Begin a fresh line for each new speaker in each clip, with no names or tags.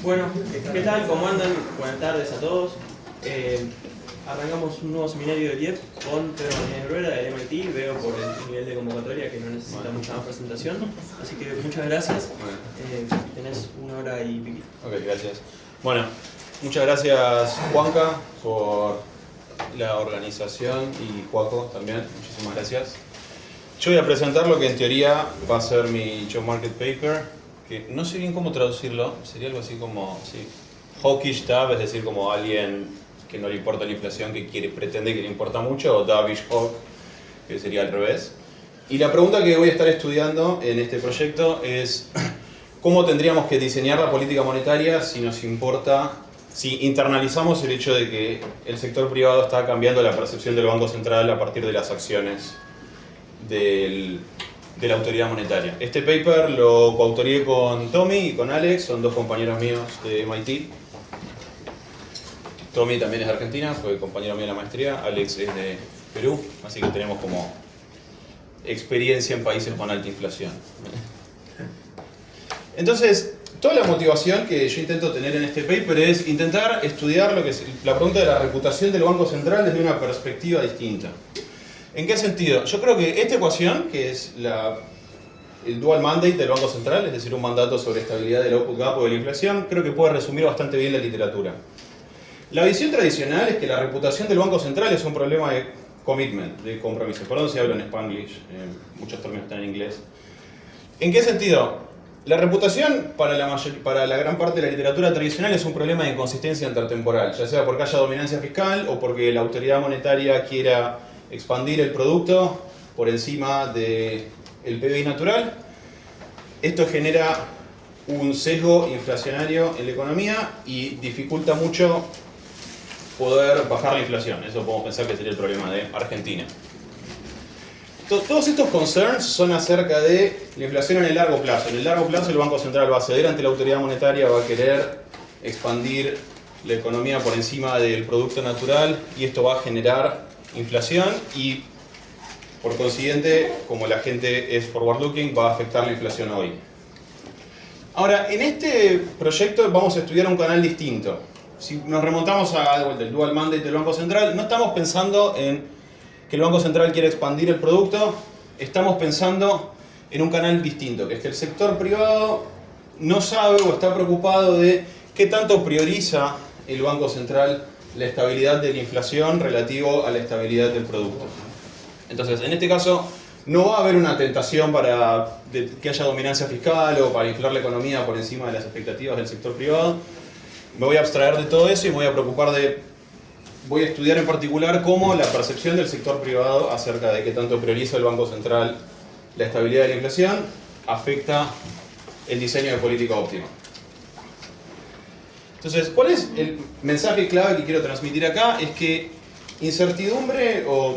Bueno, ¿qué tal? ¿Cómo andan? Buenas tardes a todos. Arrancamos un nuevo seminario de IEP con Pedro Martínez Bruera del MIT. Veo por el nivel de convocatoria que no necesita mucha más presentación. Así que muchas gracias. Tenés 1 hora y piquito.
Ok, gracias. Bueno, muchas gracias Juanca por la organización y Juaco también. Muchísimas gracias. Yo voy a presentar lo que en teoría va a ser mi Job Market Paper, que no sé bien cómo traducirlo, sería algo así como hawkish tab, es decir, como alguien que no le importa la inflación, que pretende que le importa mucho, o dovish hawk, que sería al revés. Y la pregunta que voy a estar estudiando en este proyecto es cómo tendríamos que diseñar la política monetaria si nos importa, si internalizamos el hecho de que el sector privado está cambiando la percepción del Banco Central a partir de las acciones de la autoridad monetaria. Este paper lo coautorié con Tommy y con Alex, son dos compañeros míos de MIT. Tommy también es de Argentina, fue compañero mío de la maestría, Alex es de Perú, así que tenemos como experiencia en países con alta inflación. Entonces, toda la motivación que yo intento tener en este paper es intentar estudiar lo que es la pregunta de la reputación del Banco Central desde una perspectiva distinta. ¿En qué sentido? Yo creo que esta ecuación, que es el dual mandate del Banco Central, es decir, un mandato sobre estabilidad del output gap o de la inflación, creo que puede resumir bastante bien la literatura. La visión tradicional es que la reputación del Banco Central es un problema de commitment, de compromiso. Perdón si hablo en Spanglish, muchos términos están en inglés. ¿En qué sentido? La reputación para la gran parte de la literatura tradicional es un problema de inconsistencia intertemporal, ya sea porque haya dominancia fiscal o porque la autoridad monetaria quiera expandir el producto por encima del PBI natural. Esto genera un sesgo inflacionario en la economía y dificulta mucho poder bajar la inflación. Eso podemos pensar que sería el problema de Argentina. Todos estos concerns son acerca de la inflación en el largo plazo. En el largo plazo el Banco Central va a ceder ante la autoridad monetaria, va a querer expandir la economía por encima del producto natural y esto va a generar inflación y por consiguiente, como la gente es forward looking, va a afectar la inflación hoy. Ahora, en este proyecto vamos a estudiar un canal distinto. Si nos remontamos al dual mandate del Banco Central, no estamos pensando en que el Banco Central quiere expandir el producto, estamos pensando en un canal distinto, que es que el sector privado no sabe o está preocupado de qué tanto prioriza el Banco Central la estabilidad de la inflación relativo a la estabilidad del producto. Entonces, en este caso, no va a haber una tentación para que haya dominancia fiscal o para inflar la economía por encima de las expectativas del sector privado. Me voy a abstraer de todo eso y me voy a preocupar voy a estudiar en particular cómo la percepción del sector privado acerca de qué tanto prioriza el Banco Central la estabilidad de la inflación afecta el diseño de política óptima. Entonces, ¿cuál es el mensaje clave que quiero transmitir acá? Es que incertidumbre o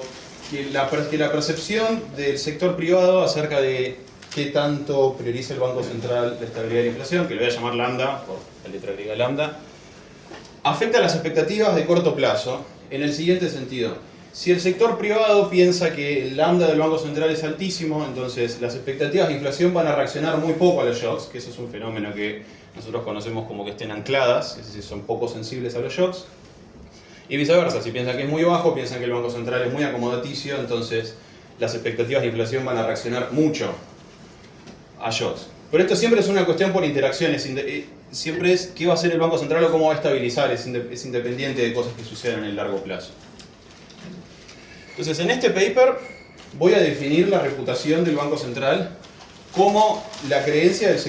que la percepción del sector privado acerca de qué tanto prioriza el Banco Central la estabilidad de la inflación, que lo voy a llamar lambda, por la letra griega lambda, afecta las expectativas de corto plazo en el siguiente sentido. Si el sector privado piensa que el lambda del Banco Central es altísimo, entonces las expectativas de inflación van a reaccionar muy poco a los shocks, que eso es un fenómeno que nosotros conocemos como que estén ancladas, es decir, son poco sensibles a los shocks. Y viceversa, si piensan que es muy bajo, piensan que el Banco Central es muy acomodaticio, entonces las expectativas de inflación van a reaccionar mucho a shocks. Pero esto siempre es una cuestión por interacciones, siempre es qué va a hacer el Banco Central o cómo va a estabilizar, es independiente de cosas que sucedan en el largo plazo. Entonces, en este paper voy a definir la reputación del Banco Central como la creencia del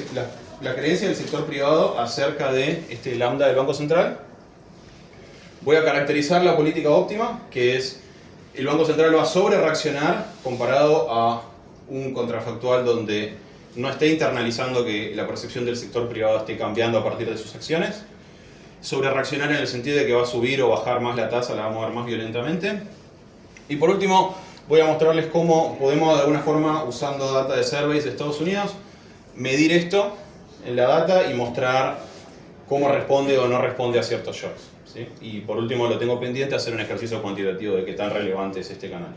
sector privado acerca de este lambda del Banco Central. Voy a caracterizar la política óptima, que es el Banco Central va a sobre reaccionar comparado a un contrafactual donde no esté internalizando que la percepción del sector privado esté cambiando a partir de sus acciones. Sobre reaccionar en el sentido de que va a subir o bajar más la tasa, la va a mover más violentamente. Y por último, voy a mostrarles cómo podemos de alguna forma, usando data de surveys de Estados Unidos, medir esto en la data y mostrar cómo responde o no responde a ciertos shocks, ¿sí? Y por último, lo tengo pendiente, hacer un ejercicio cuantitativo de qué tan relevante es este canal.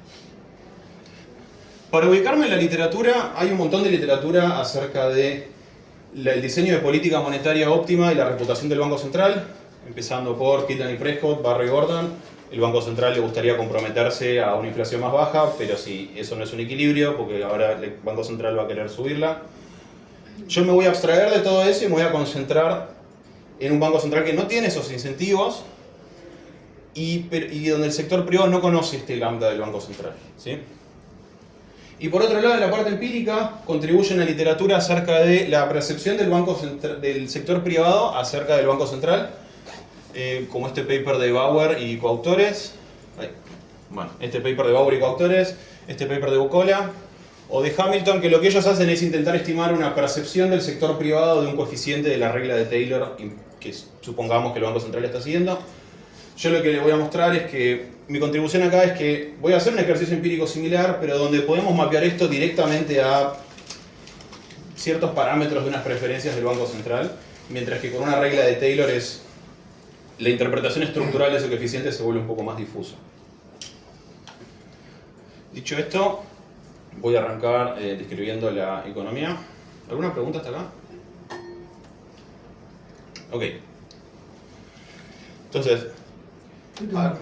Para ubicarme en la literatura, hay un montón de literatura acerca de el diseño de política monetaria óptima y la reputación del Banco Central, empezando por Keaton y Prescott, Barro y Gordon. El Banco Central le gustaría comprometerse a una inflación más baja, pero si eso no es un equilibrio, porque ahora el Banco Central va a querer subirla. Yo me voy a abstraer de todo eso y me voy a concentrar en un Banco Central que no tiene esos incentivos y donde el sector privado no conoce este lambda del Banco Central, ¿sí? Y por otro lado, en la parte empírica, contribuye una literatura acerca de la percepción del sector privado acerca del Banco Central, como este paper de Bauer y coautores, este paper de Bucola, o de Hamilton, que lo que ellos hacen es intentar estimar una percepción del sector privado de un coeficiente de la regla de Taylor, que supongamos que el Banco Central está siguiendo. Yo lo que les voy a mostrar es que mi contribución acá es que voy a hacer un ejercicio empírico similar, pero donde podemos mapear esto directamente a ciertos parámetros de unas preferencias del Banco Central, mientras que con una regla de Taylor la interpretación estructural de ese coeficiente se vuelve un poco más difusa. Dicho esto, voy a arrancar describiendo la economía. ¿Alguna pregunta hasta acá? Ok. Entonces,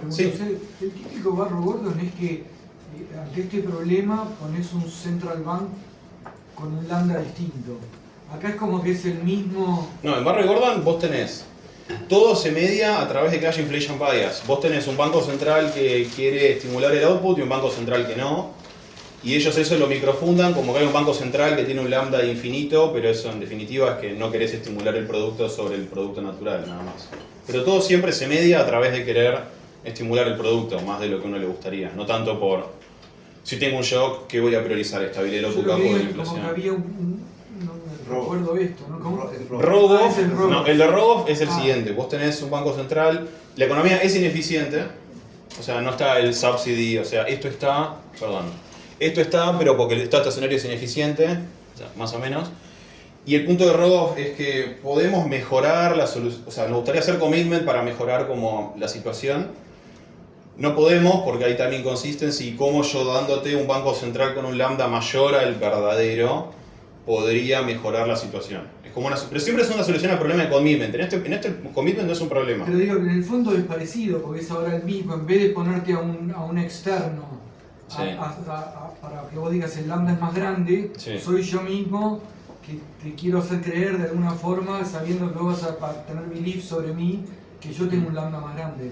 sí. El típico Barro Gordon es que ante este problema pones un central bank con un lambda distinto. Acá es como que es el mismo...
No, en Barro y Gordon vos tenés... Todo se media a través de que haya inflation bias. Vos tenés un banco central que quiere estimular el output y un banco central que no. Y ellos eso lo microfundan como que hay un banco central que tiene un lambda infinito, pero eso en definitiva es que no querés estimular el producto sobre el producto natural, nada más. Pero todo siempre se media a través de querer estimular el producto, más de lo que a uno le gustaría. No tanto por, si tengo un shock, ¿qué voy a priorizar? ¿Estabilidad del output o la inflación?
Como que había no recuerdo esto, ¿no?
Rogoff, no, el de Rogoff es el siguiente. Vos tenés un banco central, la economía es ineficiente, o sea, no está el subsidy, o sea, esto está, pero porque el estado estacionario es ineficiente, o sea, más o menos. Y el punto de Rogoff es que podemos mejorar la solución, o sea, nos gustaría hacer commitment para mejorar como la situación. No podemos porque hay también inconsistency y cómo yo dándote un banco central con un lambda mayor al verdadero podría mejorar la situación. Es como pero siempre es una solución al problema de commitment. En este commitment no es un problema.
Pero digo, en el fondo es parecido, porque es ahora el mismo. En vez de ponerte a un externo para que vos digas el lambda es más grande, soy yo mismo que te quiero hacer creer de alguna forma, sabiendo que vos vas a tener belief sobre mí, que yo tengo un lambda más grande.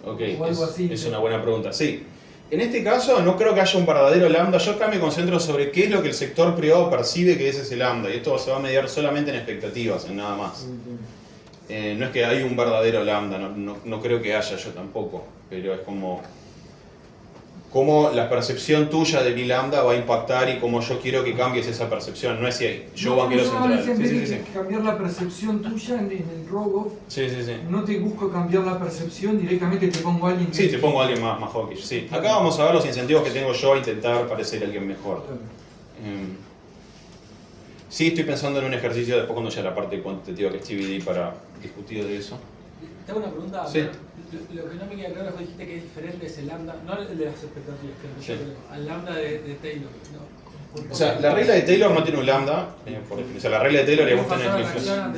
Ok,
o algo así.
Es una buena pregunta. Sí. En este caso no creo que haya un verdadero lambda. Yo acá me concentro sobre qué es lo que el sector privado percibe que es ese lambda. Y esto se va a mediar solamente en expectativas, en nada más. No es que hay un verdadero lambda, no creo que haya yo tampoco. Pero es como la percepción tuya de mi lambda va a impactar y cómo yo quiero que cambies esa percepción. No es si yo banquero central.
En vez de cambiar la percepción tuya en el Rogoff, no te busco cambiar la percepción, directamente te pongo a alguien que...
Sí, te pongo a alguien más hawkish. Sí. Acá vamos a ver los incentivos que tengo yo a intentar parecer a alguien mejor. Sí, estoy pensando en un ejercicio después cuando ya la parte cuantitativa que es TBD para discutir de eso.
Te hago una pregunta.
Sí.
Lo que no me queda claro es que dijiste que es diferente es el lambda, no el de las expectativas, que al lambda de Taylor. No.
O sea, la regla de Taylor no tiene un lambda, por definición. O sea, la regla de Taylor es vos tenés la inflación.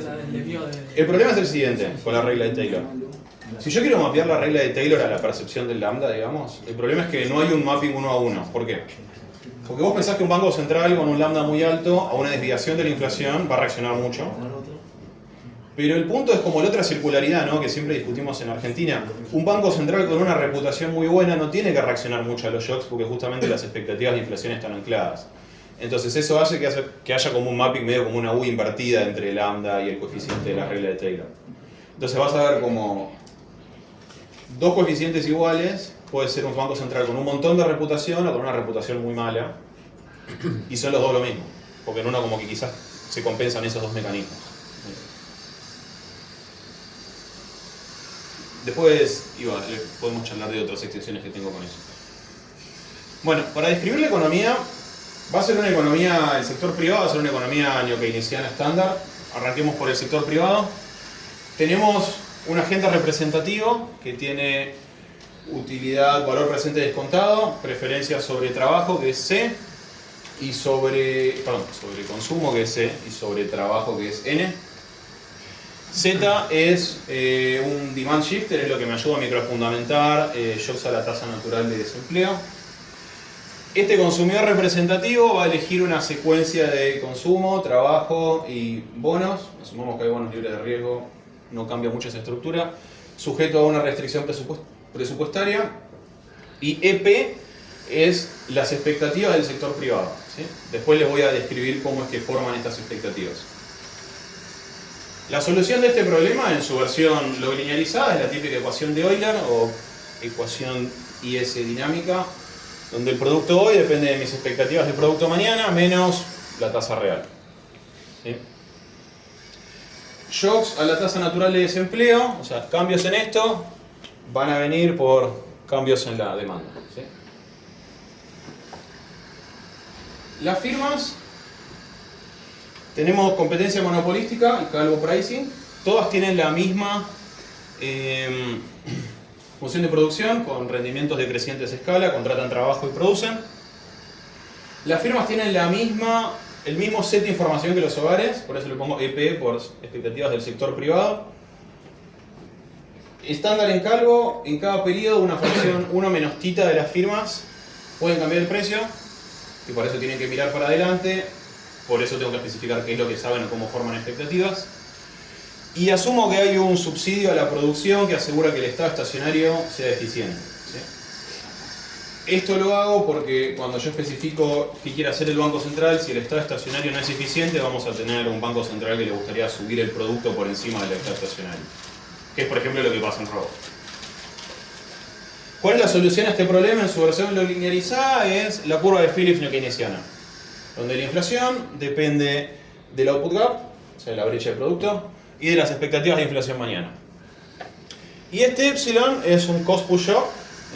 El problema es el siguiente con la regla de Taylor. Si yo quiero mapear la regla de Taylor a la percepción del lambda, digamos, el problema es que no hay un mapping uno a uno. ¿Por qué? Porque vos pensás que un banco central con un lambda muy alto a una desviación de la inflación va a reaccionar mucho. Pero el punto es como la otra circularidad, ¿no?, que siempre discutimos en Argentina. Un banco central con una reputación muy buena no tiene que reaccionar mucho a los shocks porque justamente las expectativas de inflación están ancladas. Entonces eso hace que haya como un mapping medio como una U invertida entre el lambda y el coeficiente de la regla de Taylor. Entonces vas a ver como dos coeficientes iguales, puede ser un banco central con un montón de reputación o con una reputación muy mala. Y son los dos lo mismo, porque en uno como que quizás se compensan esos dos mecanismos. Después podemos charlar de otras extensiones que tengo con eso. Bueno, para describir la economía, va a ser una economía, el sector privado va a ser una economía neo-keynesiana estándar. Arranquemos por el sector privado. Tenemos un agente representativo que tiene utilidad, valor presente descontado, preferencia sobre trabajo, que es C. y sobre consumo, que es C, y sobre trabajo, que es N. Z es un demand shifter, es lo que me ayuda a microfundamentar shocks a la tasa natural de desempleo. Este consumidor representativo va a elegir una secuencia de consumo, trabajo y bonos. Asumamos que hay bonos libres de riesgo, no cambia mucho esa estructura, sujeto a una restricción presupuestaria. Y EP es las expectativas del sector privado, ¿sí? Después les voy a describir cómo es que forman estas expectativas. La solución de este problema en su versión log linearizada es la típica ecuación de Euler o ecuación IS dinámica, donde el producto hoy depende de mis expectativas del producto mañana menos la tasa real. ¿Sí? Shocks a la tasa natural de desempleo, o sea, cambios en esto, van a venir por cambios en la demanda. ¿Sí? Las firmas, tenemos competencia monopolística y calvo pricing, todas tienen la misma función de producción, con rendimientos decrecientes a escala, contratan trabajo y producen. Las firmas tienen el mismo set de información que los hogares, por eso le pongo EP por expectativas del sector privado. Estándar en calvo, en cada periodo una fracción 1 menos tita de las firmas pueden cambiar el precio, y por eso tienen que mirar para adelante, por eso tengo que especificar qué es lo que saben o cómo forman expectativas. Y asumo que hay un subsidio a la producción que asegura que el estado estacionario sea eficiente. ¿Sí? Esto lo hago porque cuando yo especifico qué quiere hacer el Banco Central, si el estado estacionario no es eficiente, vamos a tener un Banco Central que le gustaría subir el producto por encima del estado estacionario. Que es, por ejemplo, lo que pasa en robo. ¿Cuál es la solución a este problema en su versión log linearizada? Es la curva de Phillips keynesiana, donde la inflación depende del output gap, o sea, de la brecha de producto, y de las expectativas de inflación mañana. Y este epsilon es un cost push shock,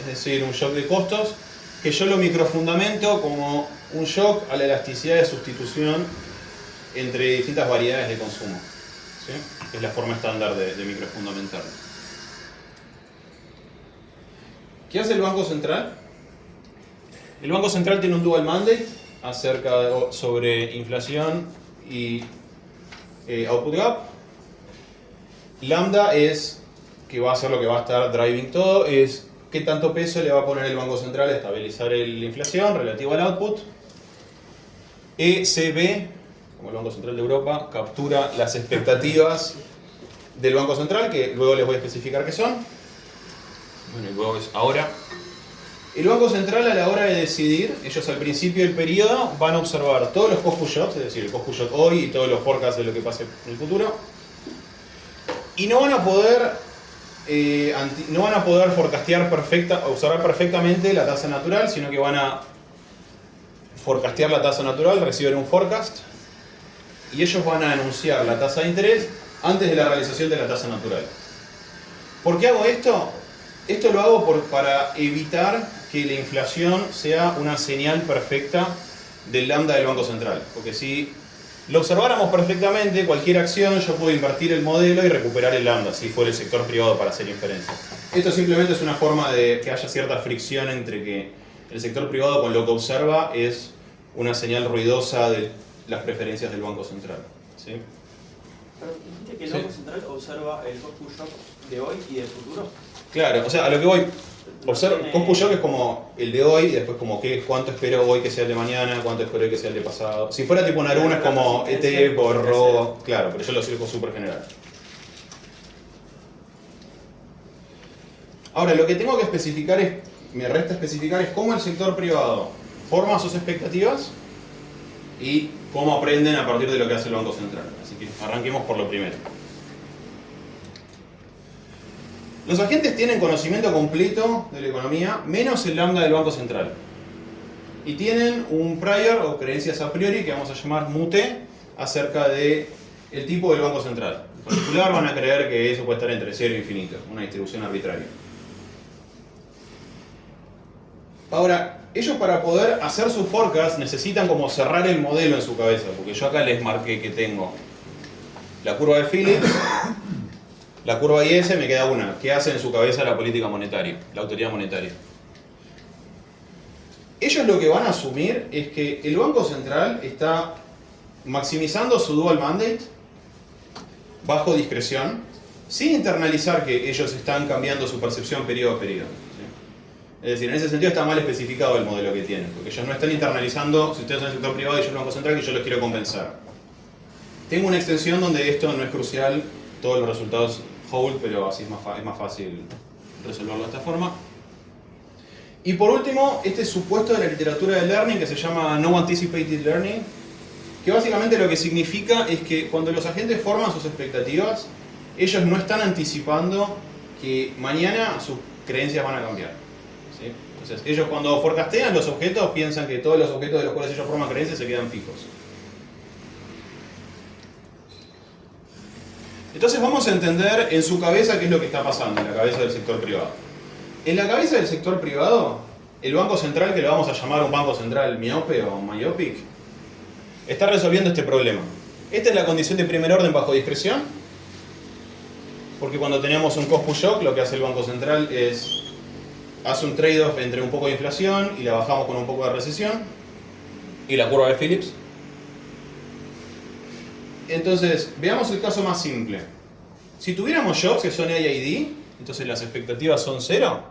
es decir, un shock de costos, que yo lo microfundamento como un shock a la elasticidad de sustitución entre distintas variedades de consumo. ¿Sí? Es la forma estándar de microfundamentarlo. ¿Qué hace el Banco Central? El Banco Central tiene un dual mandate sobre inflación y output gap. Lambda es, que va a ser lo que va a estar driving todo, es qué tanto peso le va a poner el Banco Central a estabilizar la inflación relativo al output. ECB, como el Banco Central de Europa, captura las expectativas del Banco Central, que luego les voy a especificar qué son. Bueno, y luego es ahora. El Banco Central, a la hora de decidir, ellos al principio del periodo van a observar todos los cost push shocks, es decir, el cost push shock hoy y todos los forecasts de lo que pase en el futuro, y no van a poder observar perfectamente la tasa natural, sino que van a forecastear la tasa natural, reciben un forecast, y ellos van a anunciar la tasa de interés antes de la realización de la tasa natural. ¿Por qué hago esto? Esto lo hago para evitar que la inflación sea una señal perfecta del lambda del Banco Central. Porque si lo observáramos perfectamente, cualquier acción yo puedo invertir el modelo y recuperar el lambda, si fuera el sector privado para hacer inferencia. Esto simplemente es una forma de que haya cierta fricción entre que el sector privado con lo que observa es una señal ruidosa de las preferencias del Banco Central. ¿Sí?
Pero dijiste que el Banco Central observa el cost push shock de hoy y del futuro.
Claro, o sea, a lo que voy, cost push shock es como el de hoy y después como cuánto espero hoy que sea el de mañana, cuánto espero hoy que sea el de pasado. Si fuera tipo una luna es como ETF por robo, claro, pero yo lo sirvo súper general. Ahora, lo que tengo que especificar me resta especificar es cómo el sector privado forma sus expectativas y cómo aprenden a partir de lo que hace el Banco Central. Así que arranquemos por lo primero. Los agentes tienen conocimiento completo de la economía, menos el lambda del Banco Central. Y tienen un prior o creencias a priori que vamos a llamar mute acerca del tipo del Banco Central. En particular van a creer que eso puede estar entre 0 e infinito, una distribución arbitraria. Ahora, ellos para poder hacer su forecast necesitan como cerrar el modelo en su cabeza, porque yo acá les marqué que tengo la curva de Phillips, la curva IS, me queda una. ¿Qué hace en su cabeza la política monetaria, la autoridad monetaria? ellos lo que van a asumir es que el Banco Central está maximizando su dual mandate bajo discreción, sin internalizar que ellos están cambiando su percepción periodo a periodo. ¿Sí? Es decir, en ese sentido está mal especificado el modelo que tienen, porque ellos no están internalizando, si ustedes son el sector privado y yo el Banco Central, que yo los quiero compensar. Tengo una extensión donde esto no es crucial, todos los resultados hold, pero así es más fácil resolverlo de esta forma. Y por último, este supuesto de la literatura de learning que se llama No Anticipated Learning, que básicamente lo que significa es que cuando los agentes forman sus expectativas, ellos no están anticipando que mañana sus creencias van a cambiar. ¿Sí? Entonces, ellos cuando forecastean los objetos, piensan que todos los objetos de los cuales ellos forman creencias se quedan fijos. Entonces vamos a entender en su cabeza qué es lo que está pasando, en la cabeza del sector privado. En la cabeza del sector privado, el Banco Central, que lo vamos a llamar un Banco Central miope o myopic, está resolviendo este problema. Esta es la condición de primer orden bajo discreción, porque cuando tenemos un cost push shock, lo que hace el Banco Central es hace un trade-off entre un poco de inflación y la bajamos con un poco de recesión, y la curva de Phillips. Entonces, veamos el caso más simple. Si tuviéramos shocks que son AID, entonces las expectativas son 0,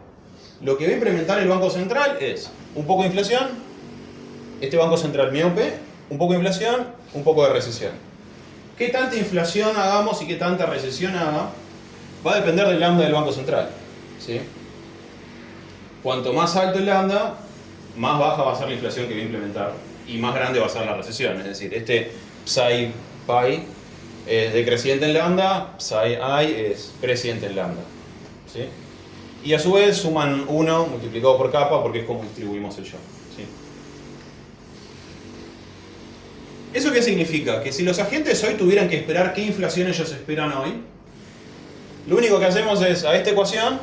lo que va a implementar el Banco Central es un poco de inflación, este Banco Central miope, un poco de inflación, un poco de recesión. ¿Qué tanta inflación hagamos y qué tanta recesión haga? Va a depender del lambda del Banco Central. ¿Sí? Cuanto más alto el lambda, más baja va a ser la inflación que va a implementar y más grande va a ser la recesión. Es decir, este psi pi es decreciente en lambda, psi I es creciente en lambda. ¿Sí? Y a su vez suman 1 multiplicado por kappa porque es como distribuimos el shock. ¿Sí? ¿Eso qué significa? Que si los agentes hoy tuvieran que esperar qué inflación ellos esperan hoy, lo único que hacemos es a esta ecuación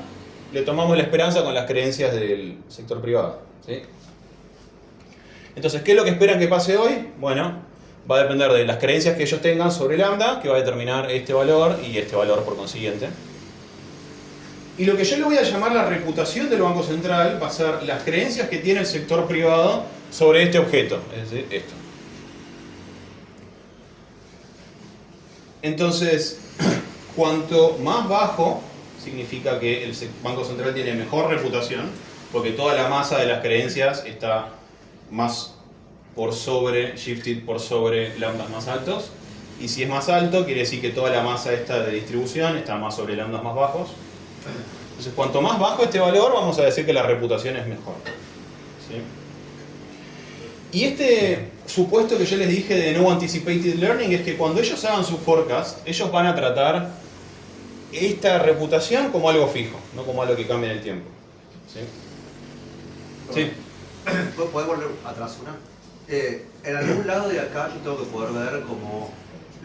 le tomamos la esperanza con las creencias del sector privado. ¿Sí? Entonces, ¿qué es lo que esperan que pase hoy? Bueno, va a depender de las creencias que ellos tengan sobre lambda, que va a determinar este valor y este valor por consiguiente. Y lo que yo le voy a llamar la reputación del Banco Central va a ser las creencias que tiene el sector privado sobre este objeto, es decir, esto. Entonces, cuanto más bajo, significa que el Banco Central tiene mejor reputación, porque toda la masa de las creencias está más por sobre, shifted por sobre lambdas más altos. Y si es más alto, quiere decir que toda la masa esta de distribución está más sobre lambdas más bajos. Entonces, cuanto más bajo este valor, vamos a decir que la reputación es mejor. ¿Sí? Y este supuesto que yo les dije de No Anticipated Learning es que cuando ellos hagan su forecast, ellos van a tratar esta reputación como algo fijo, no como algo que cambie en el tiempo. ¿Sí? Sí.
¿Puedes volver atrás una? En algún lado de acá yo tengo que poder ver como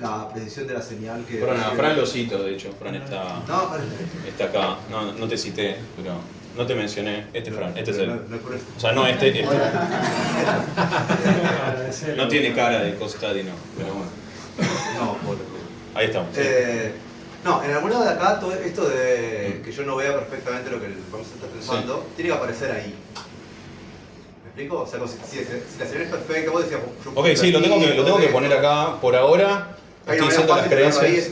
la precisión de la señal que...
Perdona, Fran lo cito, de hecho. Fran está acá. No te cité, pero no te mencioné. Este es Fran, este es él. O sea, no este. No tiene cara de costadi, no. Pero bueno.
No,
ahí estamos. Sí.
No, en algún lado de acá todo esto de que yo no vea perfectamente lo que el profesor está pensando, tiene que aparecer ahí. ¿Me explico? O sea, si la señal es perfecta, vos decías...
Ok, sí, lo tengo que poner acá por ahora. Estoy diciendo las creencias.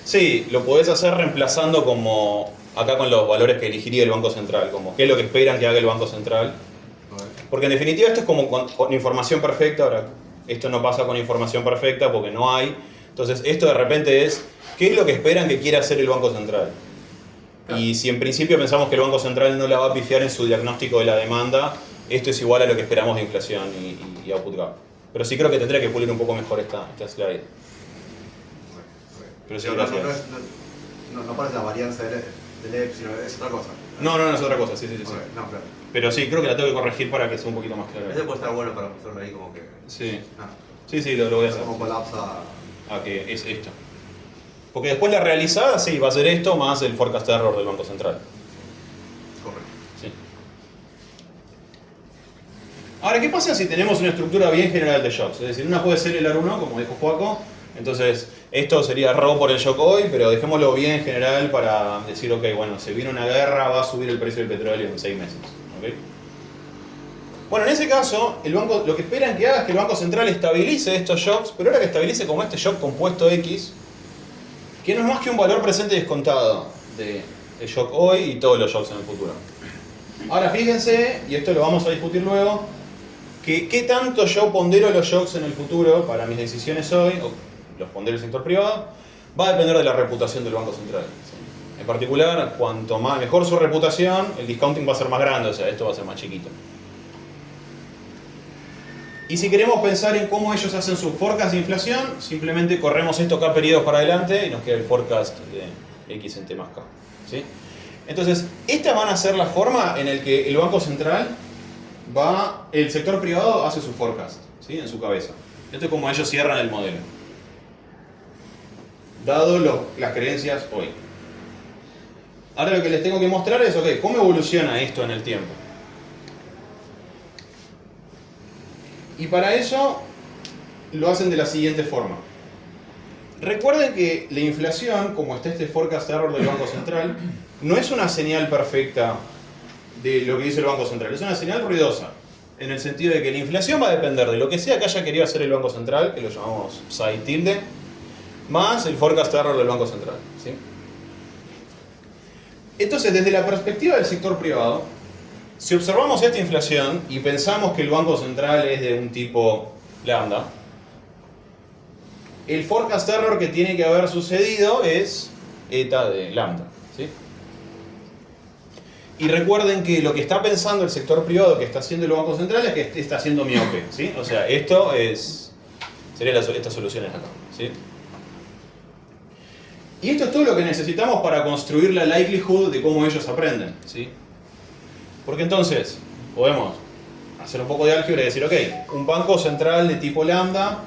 Sí, lo podés hacer reemplazando como acá con los valores que elegiría el Banco Central, como qué es lo que esperan que haga el Banco Central. Porque en definitiva esto es como con información perfecta. Ahora, esto no pasa con información perfecta porque no hay. Entonces esto de repente es qué es lo que esperan que quiera hacer el Banco Central. Y si en principio pensamos que el Banco Central no la va a pifiar en su diagnóstico de la demanda, esto es igual a lo que esperamos de inflación y output gap. Pero sí creo que tendría que pulir un poco mejor esta slide. Pero sí, gracias.
No pones la varianza del epsilon, es otra cosa.
No, es otra cosa, sí.
Okay, no, claro.
Pero sí, creo que la tengo que corregir para que sea un poquito más clara.
Ese puede estar bueno para mostrarlo ahí como que...
Sí. Sí, lo voy a hacer.
Como colapsa...
Que es esto. Porque después la realizada, sí, va a ser esto más el forecast error del Banco Central.
Correcto.
Sí. Ahora, ¿qué pasa si tenemos una estructura bien general de shocks? Es decir, una puede ser el AR1, como dijo Joaco. Entonces, esto sería RO por el shock hoy, pero dejémoslo bien general para decir, ok, bueno, se viene una guerra, va a subir el precio del petróleo en 6 meses. ¿Okay? Bueno, en ese caso, lo que esperan que haga es que el Banco Central estabilice estos shocks, pero ahora que estabilice como este shock compuesto X, que no es más que un valor presente descontado del shock hoy y todos los shocks en el futuro. Ahora fíjense, y esto lo vamos a discutir luego, que qué tanto yo pondero los shocks en el futuro para mis decisiones hoy, o los pondero el sector privado, va a depender de la reputación del Banco Central. En particular, cuanto más mejor su reputación, el discounting va a ser más grande, o sea, esto va a ser más chiquito. Y si queremos pensar en cómo ellos hacen su forecast de inflación, simplemente corremos esto acá periodos para adelante y nos queda el forecast de X en T más K. ¿Sí? Entonces, esta van a ser la forma en la que el Banco Central el sector privado hace su forecast, ¿sí? En su cabeza. Esto es como ellos cierran el modelo. Dado las creencias hoy. Ahora lo que les tengo que mostrar es, ok, ¿cómo evoluciona esto en el tiempo? Y para eso lo hacen de la siguiente forma. Recuerden que la inflación, como está este forecast error del Banco Central, no es una señal perfecta de lo que dice el Banco Central, es una señal ruidosa, en el sentido de que la inflación va a depender de lo que sea que haya querido hacer el Banco Central, que lo llamamos psi tilde, más el forecast error del Banco Central. ¿Sí? Entonces, desde la perspectiva del sector privado, si observamos esta inflación y pensamos que el Banco Central es de un tipo lambda, el forecast error que tiene que haber sucedido es eta de lambda. ¿Sí? Y recuerden que lo que está pensando el sector privado que está haciendo el Banco Central es que está haciendo miope. ¿Sí? O sea, esto serían estas soluciones acá. ¿Sí? Y esto es todo lo que necesitamos para construir la likelihood de cómo ellos aprenden. ¿Sí? Porque entonces podemos hacer un poco de álgebra y decir, ok, un banco central de tipo lambda,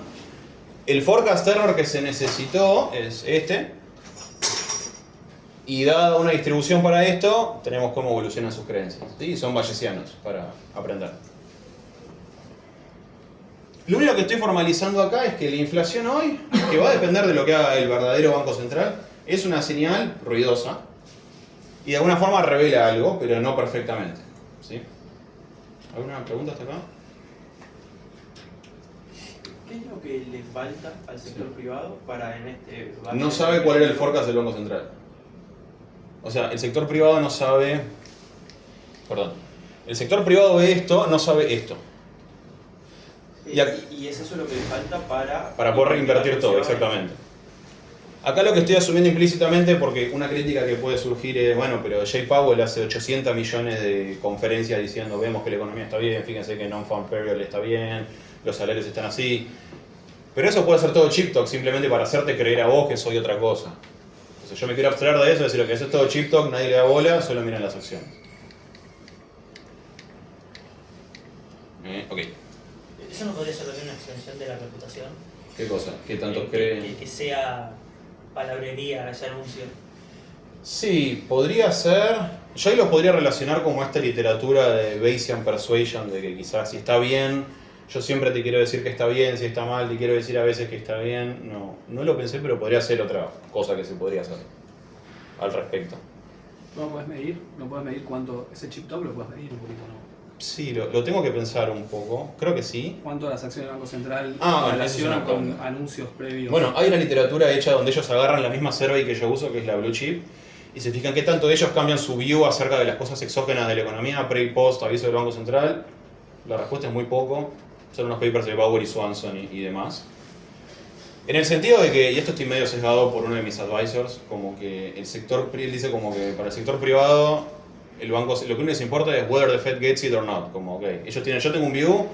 el forecast error que se necesitó es este, y dada una distribución para esto, tenemos cómo evolucionan sus creencias. ¿Sí? Son bayesianos para aprender. Lo único que estoy formalizando acá es que la inflación hoy, que va a depender de lo que haga el verdadero Banco Central, es una señal ruidosa y de alguna forma revela algo, pero no perfectamente. ¿Sí? ¿Alguna pregunta hasta acá?
¿Qué es lo que le falta al sector privado para en este...
No sabe cuál era el forecast del Banco Central. O sea, el sector privado no sabe... Perdón. El sector privado ve esto, no sabe esto.
Y es eso lo que le falta para
poder reinvertir todo, exactamente. Acá lo que estoy asumiendo implícitamente, porque una crítica que puede surgir es, bueno, pero Jay Powell hace 800 millones de conferencias diciendo, vemos que la economía está bien, fíjense que non-farm payroll está bien, los salarios están así. Pero eso puede ser todo chip talk, simplemente para hacerte creer a vos que soy otra cosa. Entonces yo me quiero abstraer de eso, decir lo que eso es todo chip talk, nadie le da bola, solo miran las acciones. Ok.
¿Eso no podría ser también una extensión de la reputación?
¿Qué cosa? ¿Qué tanto creen?
Que sea palabrería ese anuncio.
Sí, podría ser. Yo ahí lo podría relacionar como esta literatura de Bayesian Persuasion, de que quizás si está bien, yo siempre te quiero decir que está bien, si está mal, te quiero decir a veces que está bien. No lo pensé, pero podría ser otra cosa que se podría hacer al respecto.
¿No puedes medir? ¿No puedes medir cuánto ese chip top lo puedes medir un poquito, no?
Sí, lo tengo que pensar un poco. Creo que sí.
¿Cuánto las acciones del Banco Central
relacionan
con anuncios previos?
Bueno, hay una literatura hecha donde ellos agarran la misma survey que yo uso, que es la Blue Chip, y se fijan qué tanto ellos cambian su view acerca de las cosas exógenas de la economía, pre y post, aviso del Banco Central. La respuesta es muy poco. Son unos papers de Bauer y Swanson y demás. En el sentido de que, y esto estoy medio sesgado por uno de mis advisors, como que el sector, él dice como que para el sector privado, el banco, lo que único les importa es whether the Fed gets it or not. Como, okay, yo tengo un view,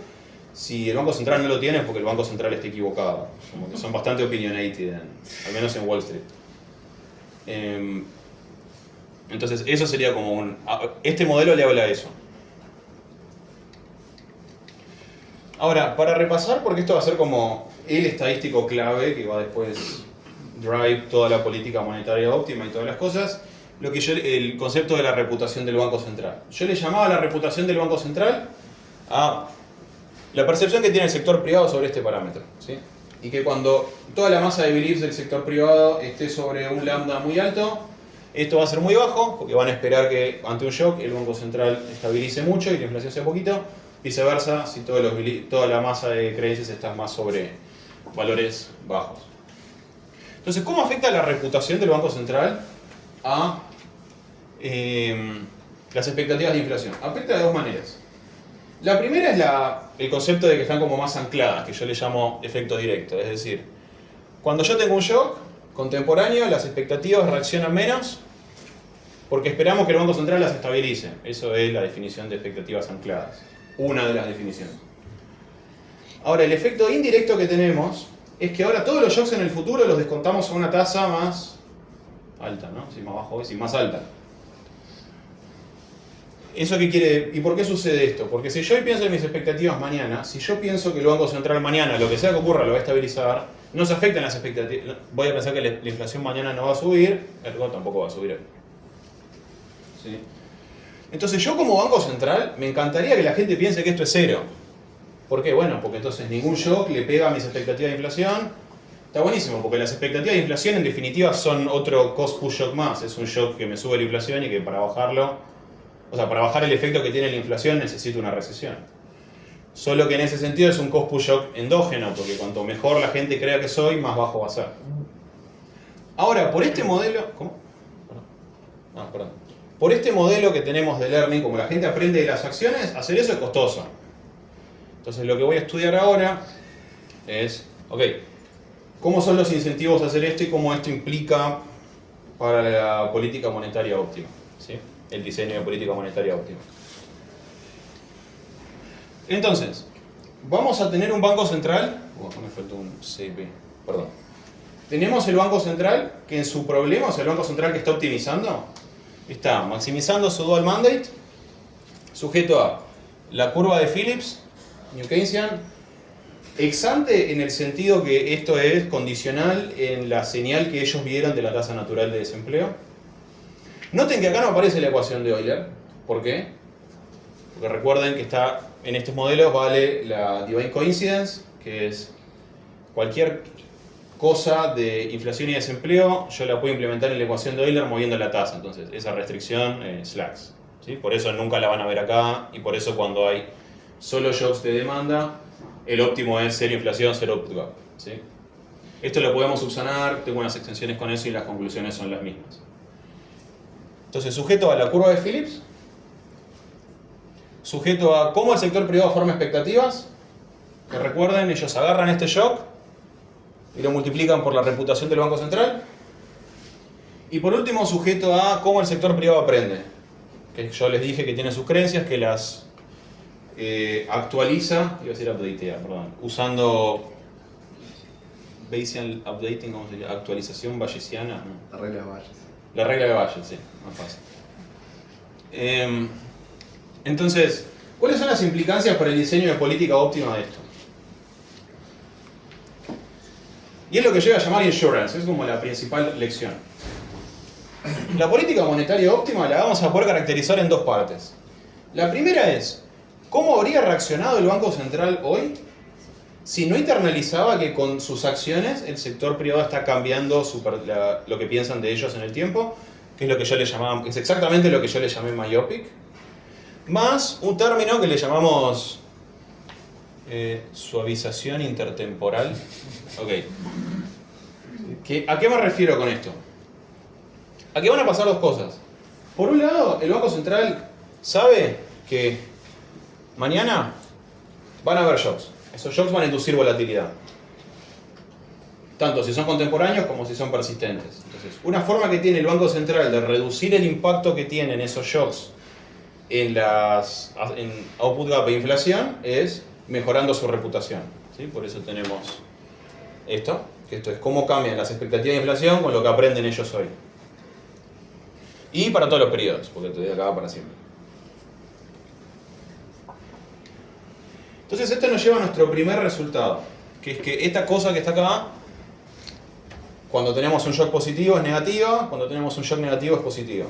si el Banco Central no lo tiene es porque el Banco Central está equivocado. Como que son bastante opinionated, al menos en Wall Street. Entonces eso sería como este modelo le habla a eso. Ahora, para repasar, porque esto va a ser como el estadístico clave que va después drive toda la política monetaria óptima y todas las cosas, el concepto de la reputación del Banco Central. Yo le llamaba la reputación del Banco Central a la percepción que tiene el sector privado sobre este parámetro, ¿sí? Y que cuando toda la masa de beliefs del sector privado esté sobre un lambda muy alto, esto va a ser muy bajo, porque van a esperar que ante un shock el Banco Central estabilice mucho y la inflación sea poquito, viceversa si toda la masa de creencias está más sobre valores bajos. Entonces, ¿cómo afecta la reputación del Banco Central a las expectativas de inflación? Afecta de dos maneras. La primera es el concepto de que están como más ancladas, que yo le llamo efecto directo. Es decir, cuando yo tengo un shock contemporáneo, las expectativas reaccionan menos porque esperamos que el Banco Central las estabilice. Eso es la definición de expectativas ancladas. Una de las definiciones. Ahora, el efecto indirecto que tenemos es que ahora todos los shocks en el futuro los descontamos a una tasa más alta, ¿no? Si más bajo es, y más alta. ¿Eso qué quiere? ¿Y por qué sucede esto? Porque si yo hoy pienso en mis expectativas mañana, si yo pienso que el Banco Central mañana, lo que sea que ocurra, lo va a estabilizar, no se afectan las expectativas. Voy a pensar que la inflación mañana no va a subir, ergo tampoco va a subir. ¿Sí? Entonces yo como Banco Central me encantaría que la gente piense que esto es cero. ¿Por qué? Bueno, porque entonces ningún shock le pega a mis expectativas de inflación. Está buenísimo, porque las expectativas de inflación en definitiva son otro cost push shock más. Es un shock que me sube la inflación y que para bajarlo, o sea, para bajar el efecto que tiene la inflación necesito una recesión. Solo que en ese sentido es un cost push shock endógeno, porque cuanto mejor la gente crea que soy, más bajo va a ser. Ahora, por este modelo... ¿Cómo? Perdón. Por este modelo que tenemos de learning, como la gente aprende de las acciones, hacer eso es costoso. Entonces lo que voy a estudiar ahora es, ok, ¿cómo son los incentivos a hacer esto y cómo esto implica para la política monetaria óptima? ¿Sí? El diseño de política monetaria óptima. Entonces, vamos a tener un banco central. Me faltó un CP, perdón. Tenemos el banco central que en su problema, o sea, el banco central que está optimizando, está maximizando su dual mandate, sujeto a la curva de Phillips, New Keynesian, ex ante en el sentido que esto es condicional en la señal que ellos vieron de la tasa natural de desempleo. Noten que acá no aparece la ecuación de Euler. ¿Por qué? Porque recuerden que está en estos modelos vale la divine coincidence, que es cualquier cosa de inflación y desempleo, yo la puedo implementar en la ecuación de Euler moviendo la tasa. Entonces, esa restricción slacks. ¿Sí? Por eso nunca la van a ver acá y por eso cuando hay solo shocks de demanda, el óptimo es cero inflación, cero output gap. ¿Sí? Esto lo podemos subsanar, tengo unas extensiones con eso y las conclusiones son las mismas. Entonces, sujeto a la curva de Phillips, sujeto a cómo el sector privado forma expectativas, que recuerden, ellos agarran este shock y lo multiplican por la reputación del Banco Central. Y por último, sujeto a cómo el sector privado aprende, que yo les dije que tiene sus creencias, que las actualiza, iba a decir updatea, perdón, usando Bayesian updating, ¿cómo se llama? Actualización bayesiana. ¿No?
La regla de Bayes.
La regla de Bayes, sí, más fácil. Entonces, ¿cuáles son las implicancias para el diseño de política óptima de esto? Y es lo que llega a llamar insurance, es como la principal lección. La política monetaria óptima la vamos a poder caracterizar en dos partes. La primera es, ¿cómo habría reaccionado el Banco Central hoy si no internalizaba que con sus acciones el sector privado está cambiando lo que piensan de ellos en el tiempo? Que es lo que yo le llamaba, es exactamente lo que yo le llamé myopic. Más un término que le llamamos suavización intertemporal. Ok. ¿A qué me refiero con esto? A que van a pasar dos cosas. Por un lado, el Banco Central sabe que mañana van a haber shocks. Esos shocks van a inducir volatilidad. Tanto si son contemporáneos como si son persistentes. Entonces, una forma que tiene el Banco Central de reducir el impacto que tienen esos shocks en output gap e inflación es mejorando su reputación. ¿Sí? Por eso tenemos esto, que esto es cómo cambian las expectativas de inflación con lo que aprenden ellos hoy. Y para todos los periodos, porque todavía acaba para siempre. Entonces esto nos lleva a nuestro primer resultado, que es que esta cosa que está acá, cuando tenemos un shock positivo es negativa, cuando tenemos un shock negativo es positivo.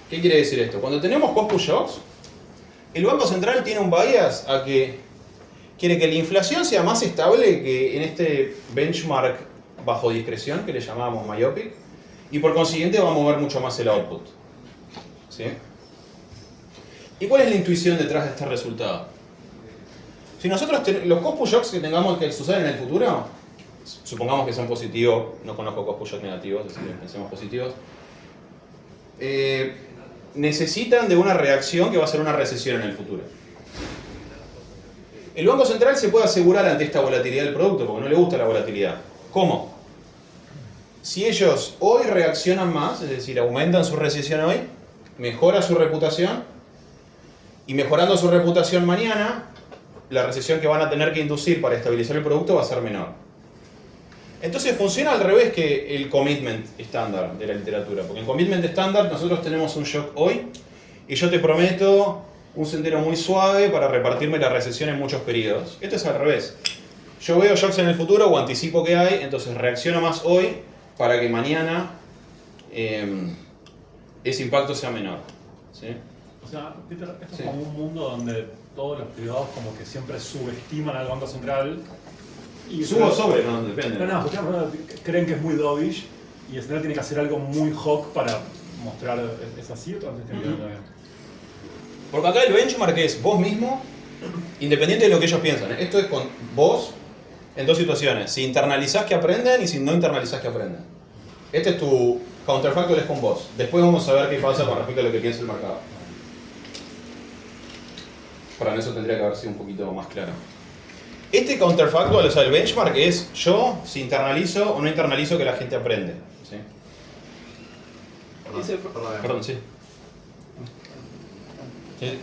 ¿Qué quiere decir esto? Cuando tenemos cost push shocks, el Banco Central tiene un bias a que quiere que la inflación sea más estable que en este benchmark bajo discreción que le llamábamos myopic, y por consiguiente va a mover mucho más el output. ¿Sí? ¿Y cuál es la intuición detrás de este resultado? Si nosotros los cost push shocks que tengamos que suceden en el futuro, supongamos que son positivos, no conozco cost push shocks negativos, así que pensemos positivos, necesitan de una reacción que va a ser una recesión en el futuro. El Banco Central se puede asegurar ante esta volatilidad del producto, porque no le gusta la volatilidad. ¿Cómo? Si ellos hoy reaccionan más, es decir, aumentan su recesión hoy, mejora su reputación, y mejorando su reputación mañana, la recesión que van a tener que inducir para estabilizar el producto va a ser menor. Entonces funciona al revés que el commitment estándar de la literatura, porque en commitment estándar nosotros tenemos un shock hoy, y yo te prometo un sendero muy suave para repartirme la recesión en muchos periodos. Esto es al revés. Yo veo shocks en el futuro o anticipo que hay, entonces reacciono más hoy para que mañana ese impacto sea menor. ¿Sí?
O sea, Peter, esto
Sí.
es como un mundo donde todos los privados como que siempre subestiman al Banco Central. Y
Subo o sobre, no, depende.
No, creen que es muy dovish y el Central tiene que hacer algo muy hawk para mostrar, ¿es así o te estoy entendiendo bien?
Porque acá el benchmark es vos mismo, independiente de lo que ellos piensan. Esto es con vos en dos situaciones. Si internalizás que aprenden y si no internalizás que aprenden. Este es tu counterfactual, es con vos. Después vamos a ver qué pasa con respecto a lo que piensa el mercado. Para eso tendría que haber sido un poquito más claro. Este counterfactual, o sea, el benchmark es yo si internalizo o no internalizo que la gente aprende. ¿Sí? Perdón, sí. Sí.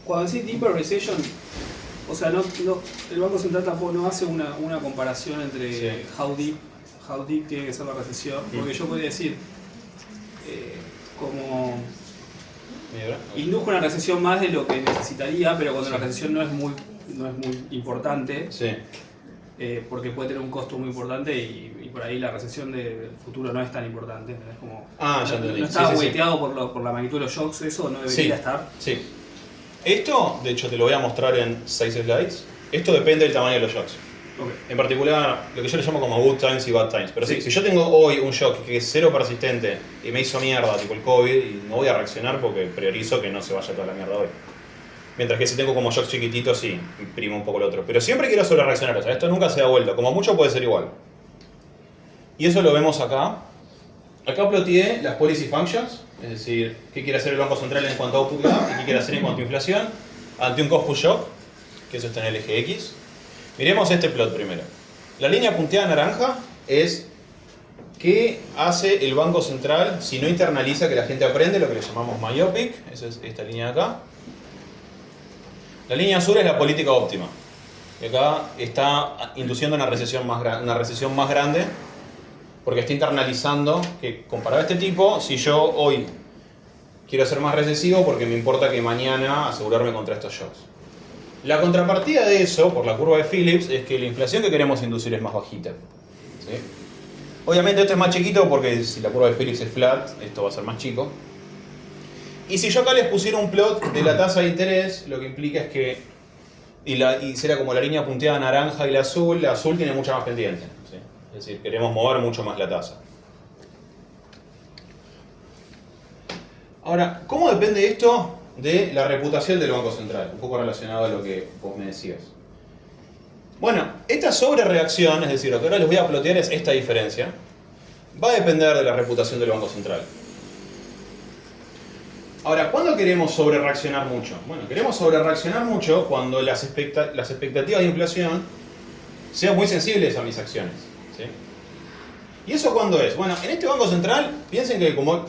Cuando decís deeper recession, o sea, el Banco Central tampoco no hace una comparación entre
Sí.
how deep tiene que ser la recesión, porque yo podría decir, como indujo una recesión más de lo que necesitaría, pero cuando la recesión no es muy importante,
Sí.
porque puede tener un costo muy importante y por ahí la recesión del futuro no es tan importante, ¿entendés? Como,
Ya entendí.
no está
Sí.
weighteado por la magnitud de los shocks, eso no debería estar.
Sí. Esto, de hecho, te lo voy a mostrar en 6 slides. Esto depende del tamaño de los shocks.
Okay.
En particular, lo que yo le llamo como good times y bad times. Pero sí, si yo tengo hoy un shock que es cero persistente y me hizo mierda, tipo el COVID, y no voy a reaccionar porque priorizo que no se vaya toda la mierda hoy. Mientras que si tengo como shocks chiquititos, sí, imprimo un poco el otro. Pero siempre quiero sobre reaccionar, o sea, esto nunca se da vuelta. Como mucho puede ser igual. Y eso lo vemos acá. Acá ploteé las policy functions, es decir, qué quiere hacer el Banco Central en cuanto a output gap y qué quiere hacer en cuanto a inflación, ante un cost push shock, que eso está en el eje X. Miremos este plot primero. La línea punteada naranja es qué hace el Banco Central si no internaliza que la gente aprende, lo que le llamamos myopic, esa es esta línea de acá. La línea azul es la política óptima, que acá está induciendo una recesión más grande, porque está internalizando que comparado a este tipo, si yo hoy quiero ser más recesivo porque me importa que mañana asegurarme contra estos shocks. La contrapartida de eso, por la curva de Phillips, es que la inflación que queremos inducir es más bajita. ¿Sí? Obviamente esto es más chiquito porque si la curva de Phillips es flat, esto va a ser más chico. Y si yo acá les pusiera un plot de la tasa de interés, lo que implica es que, y será como la línea punteada naranja y la azul tiene mucha más pendiente. ¿Sí? Es decir, queremos mover mucho más la tasa. Ahora, ¿cómo depende esto de la reputación del Banco Central? Un poco relacionado a lo que vos me decías. Bueno, esta sobrereacción, es decir, lo que ahora les voy a plotear es esta diferencia, va a depender de la reputación del Banco Central. Ahora, ¿cuándo queremos sobrereaccionar mucho? Bueno, queremos sobrereaccionar mucho cuando las expectativas de inflación sean muy sensibles a mis acciones. ¿Sí? ¿Y eso cuándo es? Bueno, en este Banco Central, piensen que es como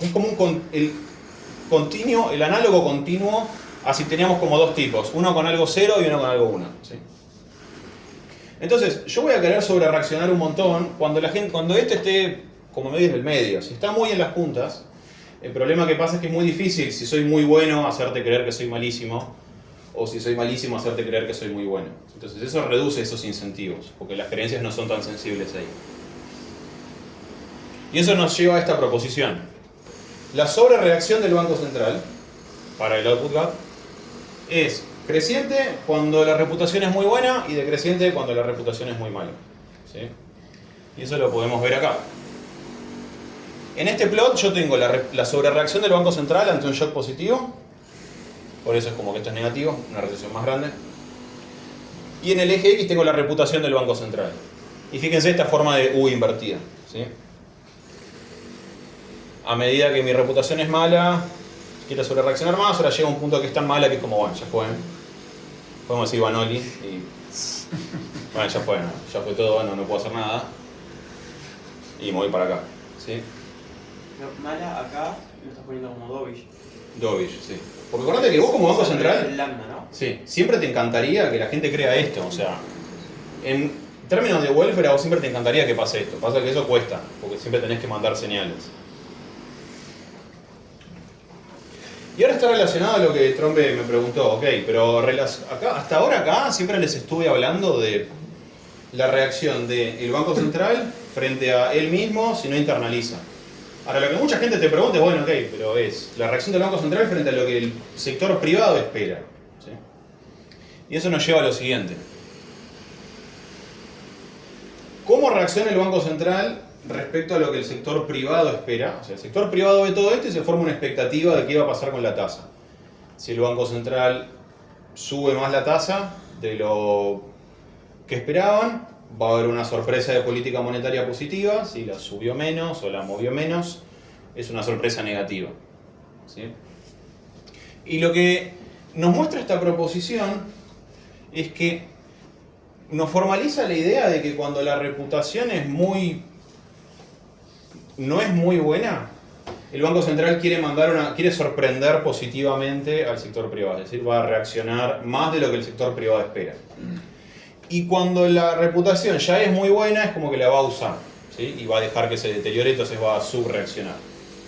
el análogo continuo a si teníamos como dos tipos, uno con algo 0 y uno con algo 1. ¿Sí? Entonces, yo voy a querer sobrereaccionar un montón cuando esto esté como medio en el medio. Si está muy en las puntas, el problema que pasa es que es muy difícil, si soy muy bueno, hacerte creer que soy malísimo, o si soy malísimo, hacerte creer que soy muy bueno. Entonces eso reduce esos incentivos, porque las creencias no son tan sensibles ahí. Y eso nos lleva a esta proposición. La sobrereacción del Banco Central, para el output gap, es creciente cuando la reputación es muy buena y decreciente cuando la reputación es muy mala. ¿Sí? Y eso lo podemos ver acá. En este plot yo tengo la sobrereacción del Banco Central ante un shock positivo Por eso es como que esto es negativo, una recesión más grande. Y en el eje X tengo la reputación del Banco Central. Y fíjense esta forma de U invertida, ¿sí? A medida que mi reputación es mala, quiero sobre reaccionar más, ahora llega un punto que es tan mala que es como, bueno, ya fue. Podemos decir Vanoli y... Bueno, ya fue, ¿no? Ya fue todo, no puedo hacer nada. Y me voy para acá, ¿sí?
Pero mala acá lo estás poniendo como dovish.
Dovish, sí. Porque acordate que vos como Banco Central...
El lambda, ¿no?
Sí, siempre te encantaría que la gente crea esto, o sea... En términos de welfare a vos siempre te encantaría que pase esto. Pasa que eso cuesta, porque siempre tenés que mandar señales. Y ahora está relacionado a lo que Trombe me preguntó, ok, pero acá, hasta ahora acá siempre les estuve hablando de la reacción del Banco Central frente a él mismo si no internaliza. Ahora lo que mucha gente te pregunta es, bueno, ok, pero es la reacción del Banco Central frente a lo que el sector privado espera, ¿sí? Y eso nos lleva a lo siguiente. ¿Cómo reacciona el Banco Central respecto a lo que el sector privado espera? O sea, el sector privado ve todo esto y se forma una expectativa de qué va a pasar con la tasa. Si el Banco Central sube más la tasa de lo que esperaban, va a haber una sorpresa de política monetaria positiva. Si la subió menos o la movió menos, es una sorpresa negativa, ¿sí? Y lo que nos muestra esta proposición es que nos formaliza la idea de que cuando la reputación es no es muy buena, el Banco Central quiere sorprender positivamente al sector privado, es decir, va a reaccionar más de lo que el sector privado espera. Y cuando la reputación ya es muy buena, es como que la va a usar, ¿sí? Y va a dejar que se deteriore, entonces va a subreaccionar.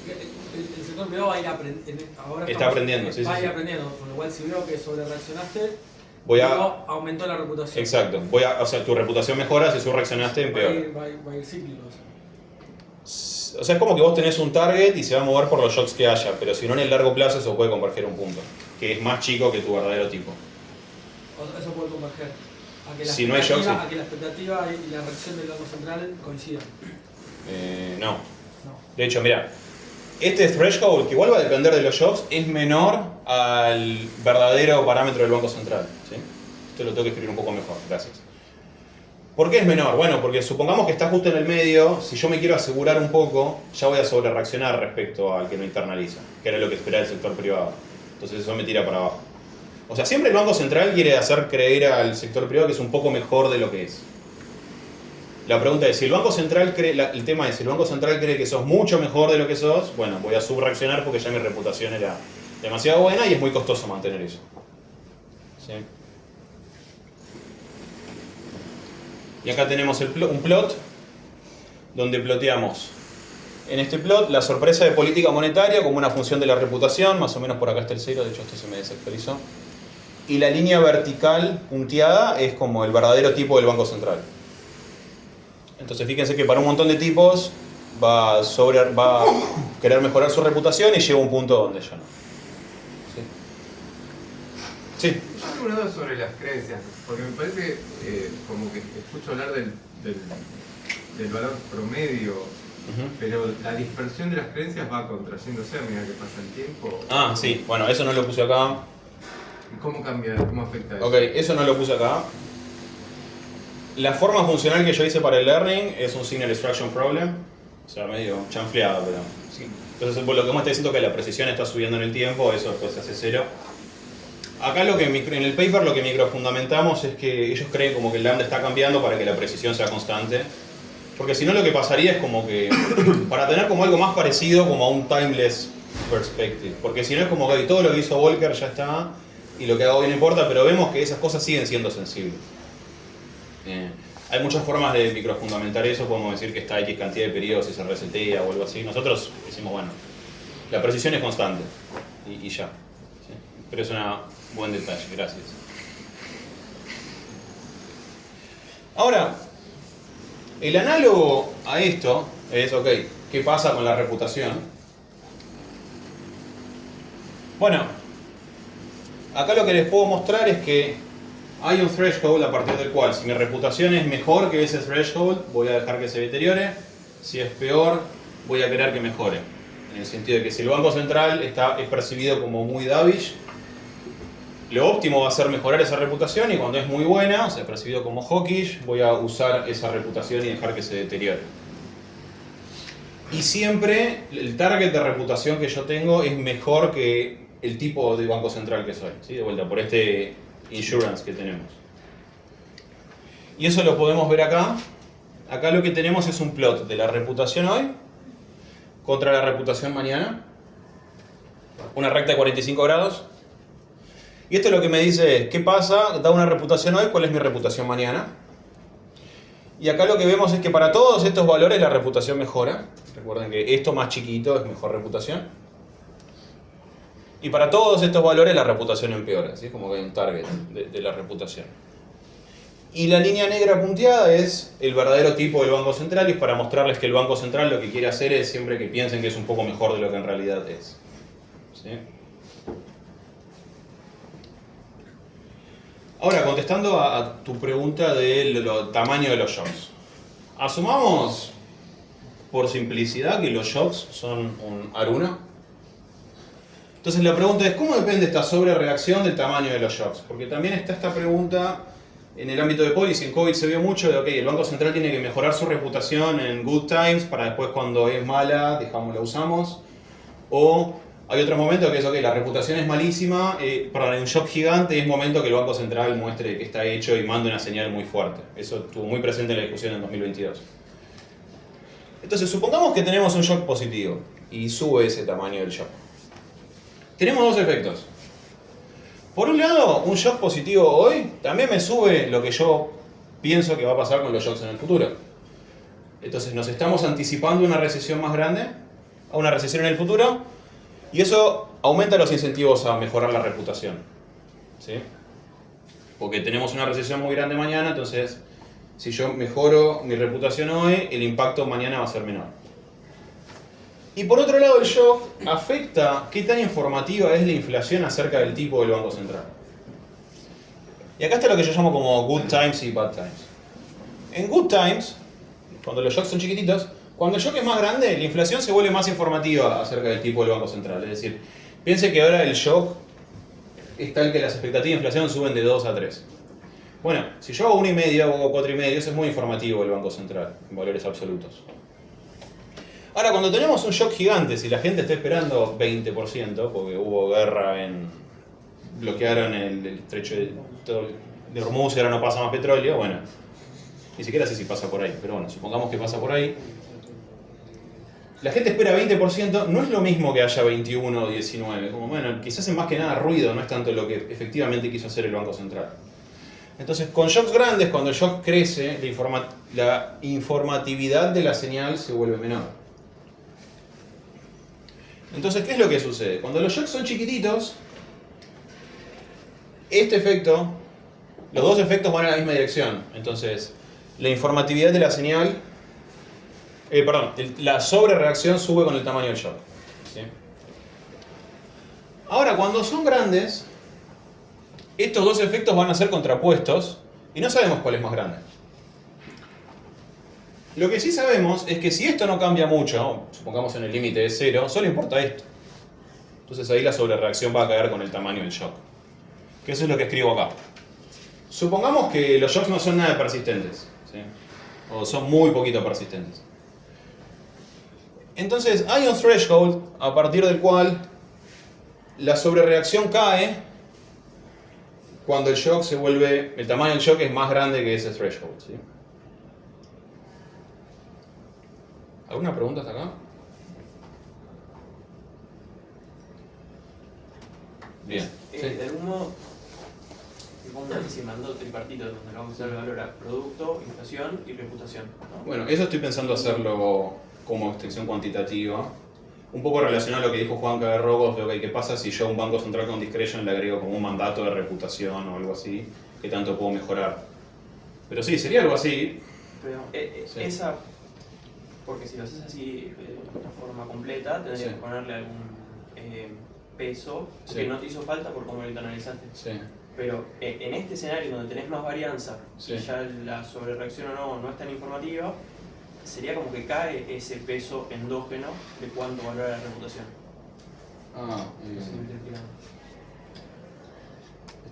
El sector privado va a ir aprendiendo.
Está aprendiendo, sí,
va a
sí,
ir
sí.
aprendiendo, con lo cual si veo que sobre reaccionaste,
Voy a...
aumentó la reputación.
Exacto, o sea, tu reputación mejora, si subreaccionaste, empeora.
Va a ir cíclico.
O sea, es como que vos tenés un target y se va a mover por los shocks que haya, pero si no en el largo plazo eso puede converger a un punto, que es más chico que tu verdadero tipo.
Eso puede converger. A que la
Si no hay shocks, sí.
A que la expectativa y la reacción del Banco Central coincidan.
No. De hecho, mira, este threshold, que igual va a depender de los shocks, es menor al verdadero parámetro del Banco Central, ¿sí? Esto lo tengo que escribir un poco mejor, gracias. ¿Por qué es menor? Bueno, porque supongamos que está justo en el medio, si yo me quiero asegurar un poco, ya voy a sobrereaccionar respecto al que no internaliza, que era lo que esperaba el sector privado. Entonces eso me tira para abajo. O sea, siempre el Banco Central quiere hacer creer al sector privado que es un poco mejor de lo que es. La pregunta es, si el Banco Central cree, el tema es, si el Banco Central cree que sos mucho mejor de lo que sos, bueno, voy a subreaccionar porque ya mi reputación era demasiado buena y es muy costoso mantener eso. ¿Sí? Y acá tenemos un plot donde ploteamos en este plot la sorpresa de política monetaria como una función de la reputación, más o menos por acá está el 0, de hecho esto se me desactualizó. Y la línea vertical punteada es como el verdadero tipo del Banco Central. Entonces fíjense que para un montón de tipos va a querer mejorar su reputación y llega a un punto donde ya no. ¿Sí? Sí.
Yo tengo una duda sobre las creencias, porque me parece como que escucho hablar del valor promedio, pero la dispersión de las creencias va contrayéndose a medida que pasa el tiempo.
Ah, sí, bueno, eso no lo puse acá.
¿Cómo cambia? ¿Cómo afecta eso?
Ok, eso no lo puse acá. La forma funcional que yo hice para el learning es un signal extraction problem, o sea, medio chanfleado, pero sí. Entonces lo que me está diciendo es que la precisión está subiendo en el tiempo, eso después se hace 0. Acá en el paper lo que microfundamentamos es que ellos creen como que el lambda está cambiando para que la precisión sea constante. Porque si no lo que pasaría es como que, para tener como algo más parecido como a un timeless perspective. Porque si no es como que todo lo que hizo Volcker ya está y lo que hago bien importa, pero vemos que esas cosas siguen siendo sensibles. Hay muchas formas de microfundamentar eso, podemos decir que está X cantidad de periodos y se resetea o algo así. Nosotros decimos, bueno, la precisión es constante y ya. ¿Sí? Pero es un buen detalle, gracias. Ahora, el análogo a esto es, ok, ¿qué pasa con la reputación? Bueno, acá lo que les puedo mostrar es que hay un threshold a partir del cual, si mi reputación es mejor que ese threshold, voy a dejar que se deteriore. Si es peor, voy a querer que mejore. En el sentido de que si el Banco Central es percibido como muy dovish, lo óptimo va a ser mejorar esa reputación y cuando es muy buena, o sea, percibido como hawkish, voy a usar esa reputación y dejar que se deteriore. Y siempre el target de reputación que yo tengo es mejor que el tipo de banco central que soy, ¿sí? De vuelta, por este insurance que tenemos. Y eso lo podemos ver acá. Acá lo que tenemos es un plot de la reputación hoy contra la reputación mañana. Una recta de 45 grados. Y esto lo que me dice es, ¿qué pasa? Da una reputación hoy, ¿cuál es mi reputación mañana? Y acá lo que vemos es que para todos estos valores la reputación mejora. Recuerden que esto más chiquito es mejor reputación. Y para todos estos valores la reputación empeora, ¿sí? Como que hay un target de la reputación. Y la línea negra punteada es el verdadero tipo del Banco Central y es para mostrarles que el Banco Central lo que quiere hacer es siempre que piensen que es un poco mejor de lo que en realidad es. ¿Sí? Ahora, contestando a tu pregunta del tamaño de los shocks. Asumamos, por simplicidad, que los shocks son un Aruna. Entonces la pregunta es, ¿cómo depende esta sobrereacción del tamaño de los shocks? Porque también está esta pregunta en el ámbito de policy. En COVID se vio mucho de, ok, el Banco Central tiene que mejorar su reputación en good times para después cuando es mala, la usamos. O hay otros momentos que es, ok, la reputación es malísima, para un shock gigante es momento que el Banco Central muestre que está hecho y mande una señal muy fuerte. Eso estuvo muy presente en la discusión en 2022. Entonces, supongamos que tenemos un shock positivo y sube ese tamaño del shock. Tenemos dos efectos. Por un lado, un shock positivo hoy también me sube lo que yo pienso que va a pasar con los shocks en el futuro. Entonces, nos estamos anticipando una recesión más grande, a una recesión en el futuro, y eso aumenta los incentivos a mejorar la reputación. ¿Sí? Porque tenemos una recesión muy grande mañana, entonces si yo mejoro mi reputación hoy, el impacto mañana va a ser menor. Y por otro lado, el shock afecta qué tan informativa es la inflación acerca del tipo del Banco Central. Y acá está lo que yo llamo como good times y bad times. En good times, cuando los shocks son chiquititos, cuando el shock es más grande, la inflación se vuelve más informativa acerca del tipo del Banco Central. Es decir, piense que ahora el shock es tal que las expectativas de inflación suben de 2 a 3. Bueno, si yo hago 1,5 o hago 4,5, eso es muy informativo del Banco Central, en valores absolutos. Ahora, cuando tenemos un shock gigante, si la gente está esperando 20%, porque hubo guerra bloquearon el estrecho de Hormuz y ahora no pasa más petróleo, bueno, ni siquiera sé si pasa por ahí, pero bueno, supongamos que pasa por ahí. La gente espera 20%, no es lo mismo que haya 21 o 19, como bueno, quizás es más que nada ruido, no es tanto lo que efectivamente quiso hacer el Banco Central. Entonces, con shocks grandes, cuando el shock crece, la informatividad de la señal se vuelve menor. Entonces, ¿qué es lo que sucede? Cuando los shocks son chiquititos, este efecto, los dos efectos van en la misma dirección. Entonces, la informatividad de la señal, la sobrereacción sube con el tamaño del shock. ¿Sí? Ahora, cuando son grandes, estos dos efectos van a ser contrapuestos y no sabemos cuál es más grande. Lo que sí sabemos es que si esto no cambia mucho, supongamos en el límite de 0, solo importa esto. Entonces ahí la sobrereacción va a caer con el tamaño del shock. Que eso es lo que escribo acá. Supongamos que los shocks no son nada persistentes, ¿sí? O son muy poquito persistentes. Entonces hay un threshold a partir del cual la sobrereacción cae cuando el shock el tamaño del shock es más grande que ese threshold, ¿sí? ¿Alguna pregunta hasta acá? Bien.
De algún modo, vamos aproximando tripartito, donde le vamos a dar valor a producto, inflación y reputación, ¿no?
Bueno, eso estoy pensando hacerlo como extensión cuantitativa. Un poco relacionado a lo que dijo Juan Caberrogos de ¿qué pasa si yo a un banco central con discretion le agrego como un mandato de reputación o algo así? ¿Qué tanto puedo mejorar? Pero sí, sería algo así.
Pero
Sí.
Porque si lo haces así de una forma completa, tendrías que ponerle algún peso que no te hizo falta por cómo lo analizaste.
Sí.
Pero en este escenario donde tenés más varianza,
Sí.
y ya la sobrereacción o no es tan informativa, sería como que cae ese peso endógeno de cuánto valora la reputación.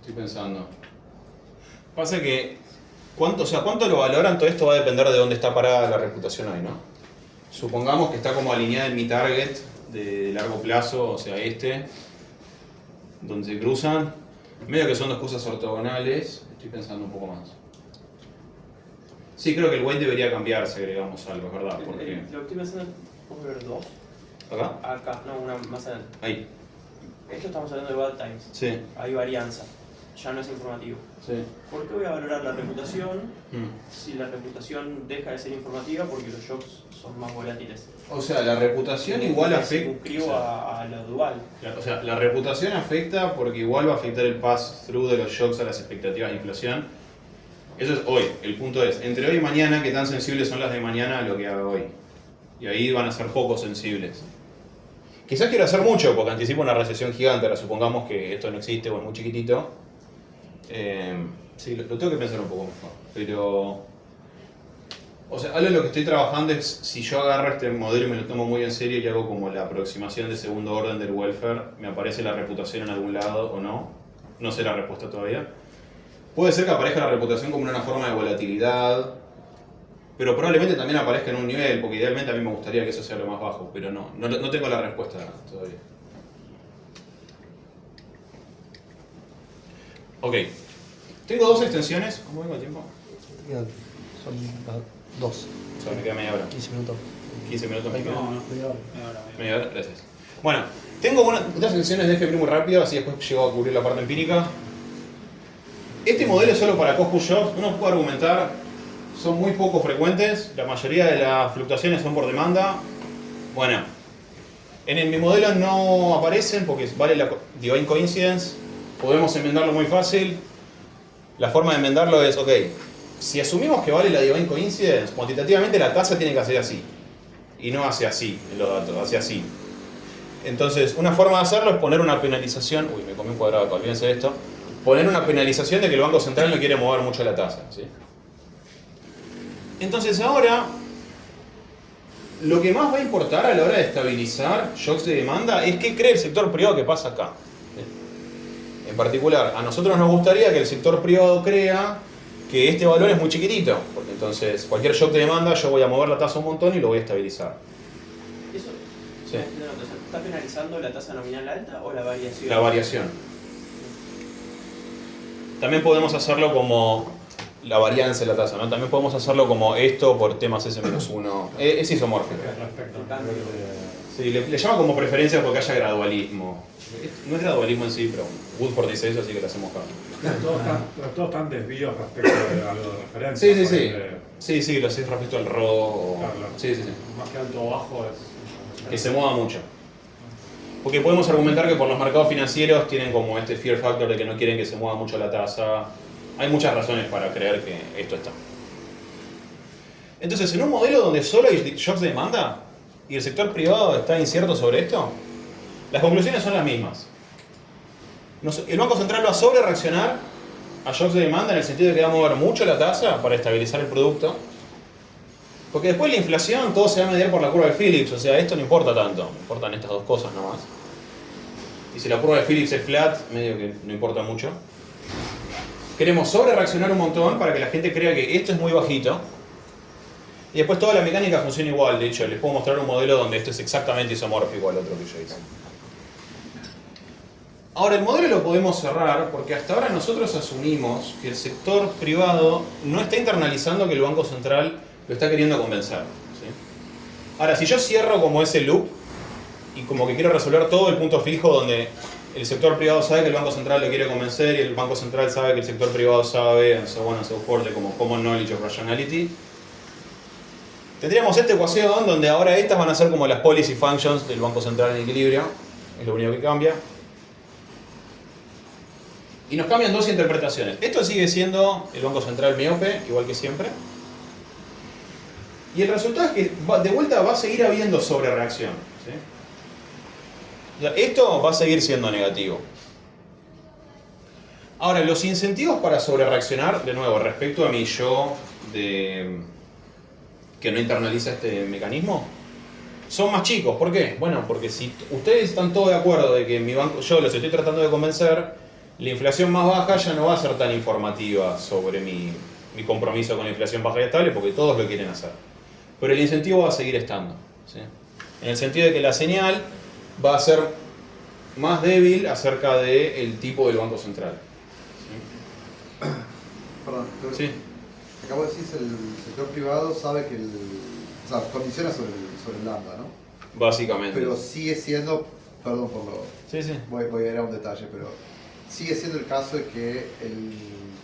Estoy pensando. Pasa que, ¿cuánto lo valoran? Todo esto va a depender de dónde está parada la reputación hoy, ¿no? Supongamos que está como alineada en mi target de largo plazo, o sea, donde se cruzan. Medio que son dos cosas ortogonales. Estoy pensando un poco más. Sí, creo que el weight debería cambiar si agregamos algo, es verdad. Porque...
Lo que estoy pensando es, ¿puedo ver dos?
¿Acá?
Acá, no, una más adelante.
Ahí.
Esto estamos hablando de bad times.
Sí.
Hay varianza. Ya no es informativo.
Sí.
¿Por qué voy a valorar la reputación si la reputación deja de ser informativa porque los shocks son más volátiles?
O sea, la reputación igual afecta...
Suscribo a lo dual.
O sea, la reputación afecta porque igual va a afectar el pass-through de los shocks a las expectativas de inflación. Eso es hoy. El punto es, entre hoy y mañana, ¿qué tan sensibles son las de mañana a lo que haga hoy? Y ahí van a ser poco sensibles. Quizás quiero hacer mucho porque anticipo una recesión gigante. Ahora supongamos que esto no existe o es muy chiquitito. Sí, lo tengo que pensar un poco mejor. Pero... O sea, algo de lo que estoy trabajando es si yo agarro este modelo y me lo tomo muy en serio y hago como la aproximación de segundo orden del welfare, ¿me aparece la reputación en algún lado o no? No sé la respuesta todavía. Puede ser que aparezca la reputación como una forma de volatilidad, pero probablemente también aparezca en un nivel, porque idealmente a mí me gustaría que eso sea lo más bajo, pero no tengo la respuesta todavía. Ok. Tengo dos extensiones. ¿Cómo vengo de tiempo?
Son dos.
O sea, me queda media hora.
15 minutos.
15 minutos me quedan.
No,
Media hora, gracias. Bueno, tengo dos extensiones de FP muy rápido, así después llego a cubrir la parte empírica. Este modelo es solo para cost push shocks. Uno puede argumentar, son muy poco frecuentes, la mayoría de las fluctuaciones son por demanda. Bueno, en mi modelo no aparecen porque vale la divine coincidence. Podemos enmendarlo muy fácil. La forma de enmendarlo es, ok, si asumimos que vale la divine coincidence, cuantitativamente la tasa tiene que hacer así. Y no hace así en los datos, hace así. Entonces, una forma de hacerlo es poner una penalización. Uy, me comí un cuadrado acá, olvídense de esto. Poner una penalización de que el Banco Central no quiere mover mucho la tasa, ¿sí? Entonces ahora, lo que más va a importar a la hora de estabilizar shocks de demanda es qué cree el sector privado que pasa acá. En particular, a nosotros nos gustaría que el sector privado crea que este valor es muy chiquitito, porque entonces cualquier shock de demanda yo voy a mover la tasa un montón y lo voy a estabilizar.
¿Eso
Sí.
está penalizando la tasa nominal alta o la variación?
La variación. También podemos hacerlo como la varianza de la tasa, ¿no? También podemos hacerlo como esto por temas S-1. Es isomórfico. Sí, le llama como preferencia porque haya gradualismo. No es gradualismo en sí, pero Woodford dice eso, así que le hacemos caso.
Todos están desvíos respecto a lo de referencia.
Sí, lo haces respecto al RO.
Claro.
Sí.
Más que alto o bajo es...
Que se mueva mucho. Porque podemos argumentar que por los mercados financieros tienen como este fear factor de que no quieren que se mueva mucho la tasa. Hay muchas razones para creer que esto está. Entonces, en un modelo donde solo hay shocks de demanda y el sector privado está incierto sobre esto, las conclusiones son las mismas. El Banco Central va a sobre reaccionar a shocks de demanda en el sentido de que va a mover mucho la tasa para estabilizar el producto. Porque después la inflación todo se va a medir por la curva de Phillips, o sea, esto no importa tanto, importan estas dos cosas nomás. Y si la curva de Phillips es flat, medio que no importa mucho. Queremos sobre reaccionar un montón para que la gente crea que esto es muy bajito. Y después toda la mecánica funciona igual, de hecho, les puedo mostrar un modelo donde esto es exactamente isomórfico al otro que yo hice. Ahora, el modelo lo podemos cerrar porque hasta ahora nosotros asumimos que el sector privado no está internalizando que el Banco Central lo está queriendo convencer, ¿sí? Ahora, si yo cierro como ese loop y como que quiero resolver todo el punto fijo donde el sector privado sabe que el Banco Central lo quiere convencer y el Banco Central sabe que el sector privado sabe, and so on and so forth, como common knowledge of rationality, tendríamos esta ecuación donde ahora estas van a ser como las policy functions del Banco Central en equilibrio, es lo único que cambia. Y nos cambian dos interpretaciones. Esto sigue siendo el Banco Central miope, igual que siempre. Y el resultado es que de vuelta va a seguir habiendo sobrereacción, ¿sí? O sea, esto va a seguir siendo negativo. Ahora, los incentivos para sobrereaccionar, de nuevo, respecto a mi yo que no internaliza este mecanismo, son más chicos. ¿Por qué? Bueno, porque si ustedes están todos de acuerdo de que mi banco, yo los estoy tratando de convencer, la inflación más baja ya no va a ser tan informativa sobre mi compromiso con la inflación baja y estable, porque todos lo quieren hacer. Pero el incentivo va a seguir estando, ¿sí? En el sentido de que la señal va a ser más débil acerca del tipo del Banco Central. ¿Sí?
Perdón,
Sí.
acabo de decir que el sector privado sabe que o sea, condiciona sobre el lambda, ¿no?
Básicamente.
Pero sigue siendo, perdón por lo...
Sí, sí.
Voy a ir a un detalle, pero sigue siendo el caso de que el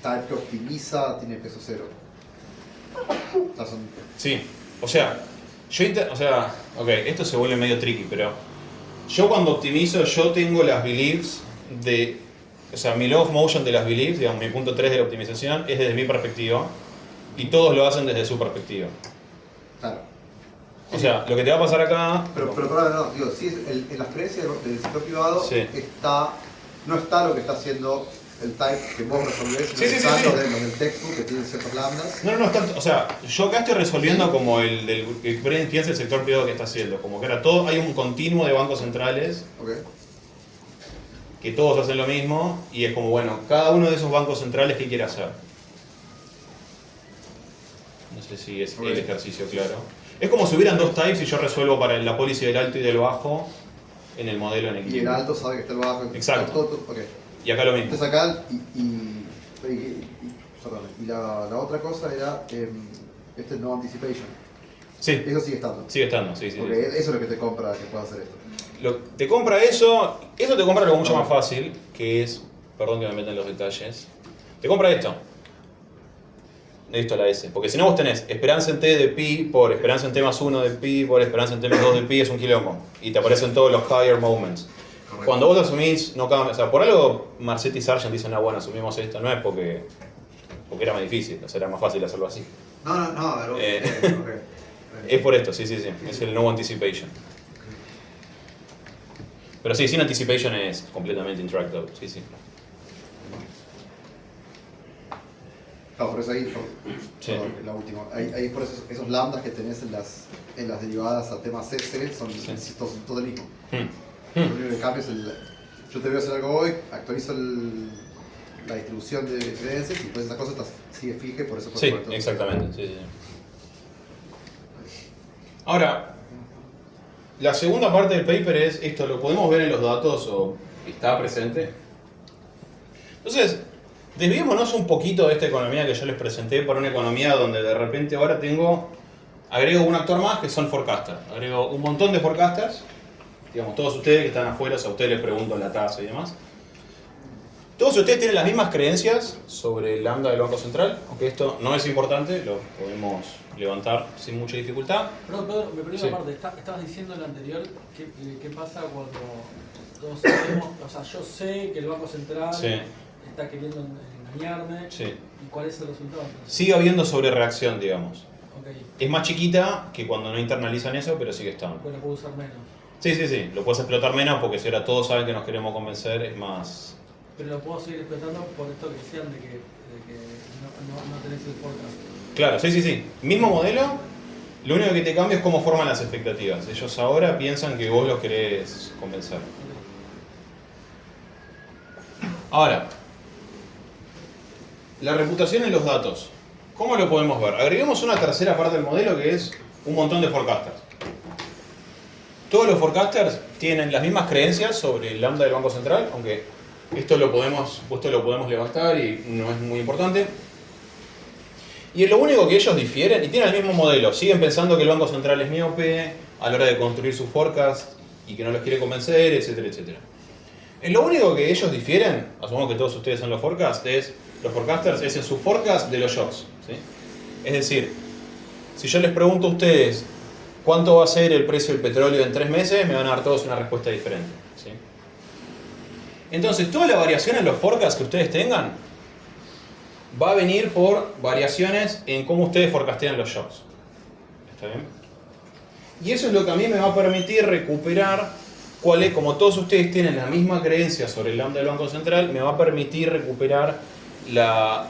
type que optimiza tiene peso cero. O sea,
Sí, o sea, ok, esto se vuelve medio tricky, pero yo cuando optimizo, yo tengo las beliefs o sea, mi law of motion de las beliefs, digamos, mi punto 3 de la optimización es desde mi perspectiva y todos lo hacen desde su perspectiva.
Claro.
O sea, lo que te va a pasar acá...
Pero no, digo, sí, en las creencias del sector privado
Sí.
no está lo que está haciendo el type que vos resolvés, sino
Sí, sí,
están
sí,
los del textbook que tienen ciertos lambdas.
No, o sea, yo acá estoy resolviendo como el que piensa el sector privado que está haciendo, como que hay un continuo de bancos centrales
Okay.
que todos hacen lo mismo y es como, bueno, cada uno de esos bancos centrales, ¿qué quiere hacer? No sé si es el ejercicio claro. Es como si hubieran dos types y yo resuelvo para la policy del alto y del bajo en el modelo en
Y el
equilibrio.
alto sabe que está el bajo.
Exacto.
Okay.
Y acá lo mismo.
Entonces acá, perdón, y la otra cosa era este no anticipation.
Sí.
Eso sigue estando.
Sigue estando, sí.
Porque eso es lo que te compra que pueda hacer esto.
Te compra eso te compra algo mucho más fácil, que es, perdón que me meta en los detalles, te compra esto. Esto la S, porque si no vos tenés esperanza en T de pi por esperanza en T más 1 de pi por esperanza en T más 2 de pi, es un quilombo. Y te aparecen todos los higher moments. Correcto. Cuando vos asumís, no cambia, o sea, por algo Marcetti y Sargent dicen, bueno, asumimos esto, no es porque era más difícil, o sea, era más fácil hacerlo así.
No,
es por esto, sí, es el no anticipation. Pero sí, sin anticipation es completamente intractable, sí.
No, por eso ahí, la última. Ahí por eso esos lambdas que tenés en las derivadas a temas C son todo el mismo. Lo único que cambia es yo te voy a hacer algo hoy, actualizo la distribución de creencias y pues esa cosa sigue fija y por eso...
Sí, exactamente, sí. Ahora, la segunda parte del paper es esto, ¿lo podemos ver en los datos o está presente? Entonces, desviémonos un poquito de esta economía que yo les presenté para una economía donde de repente ahora agrego un actor más que son forecasters. Agrego un montón de forecasters, digamos, todos ustedes que están afuera, a ustedes les pregunto la tasa y demás. Todos ustedes tienen las mismas creencias sobre el lambda del Banco Central, aunque esto no es importante, lo podemos levantar sin mucha dificultad.
Perdón, Pedro, me perdí una parte. Estabas diciendo en la anterior qué pasa cuando todos sabemos, o sea, yo sé que el Banco Central está queriendo engañarme. ¿Y cuál es el resultado?
Sigue habiendo sobrereacción, digamos.
Okay.
Es más chiquita que cuando no internalizan eso, pero sigue estando.
Pero puedo usar menos.
Sí, lo puedes explotar menos porque si ahora todos saben que nos queremos convencer, es más...
Pero lo puedo seguir explotando por esto que decían de que no tenés el forecast.
Claro, sí. Mismo modelo, lo único que te cambia es cómo forman las expectativas. Ellos ahora piensan que vos los querés convencer. Ahora, la reputación en los datos. ¿Cómo lo podemos ver? Agreguemos una tercera parte del modelo que es un montón de forecasters. Todos los forecasters tienen las mismas creencias sobre el lambda del Banco Central, aunque esto lo podemos levantar y no es muy importante. Y lo único que ellos difieren, y tienen el mismo modelo, siguen pensando que el Banco Central es miope a la hora de construir sus forecasts y que no los quiere convencer, etcétera. En lo único que ellos difieren, asumamos que todos ustedes son los forecasters, es en su forecast de los shocks. ¿Sí? Es decir, si yo les pregunto a ustedes cuánto va a ser el precio del petróleo en 3 meses, me van a dar todos una respuesta diferente. ¿Sí? Entonces, toda la variación en los forecasts que ustedes tengan va a venir por variaciones en cómo ustedes forecastean los shocks. ¿Está bien? Y eso es lo que a mí me va a permitir recuperar como todos ustedes tienen la misma creencia sobre el lambda del Banco Central, me va a permitir recuperar las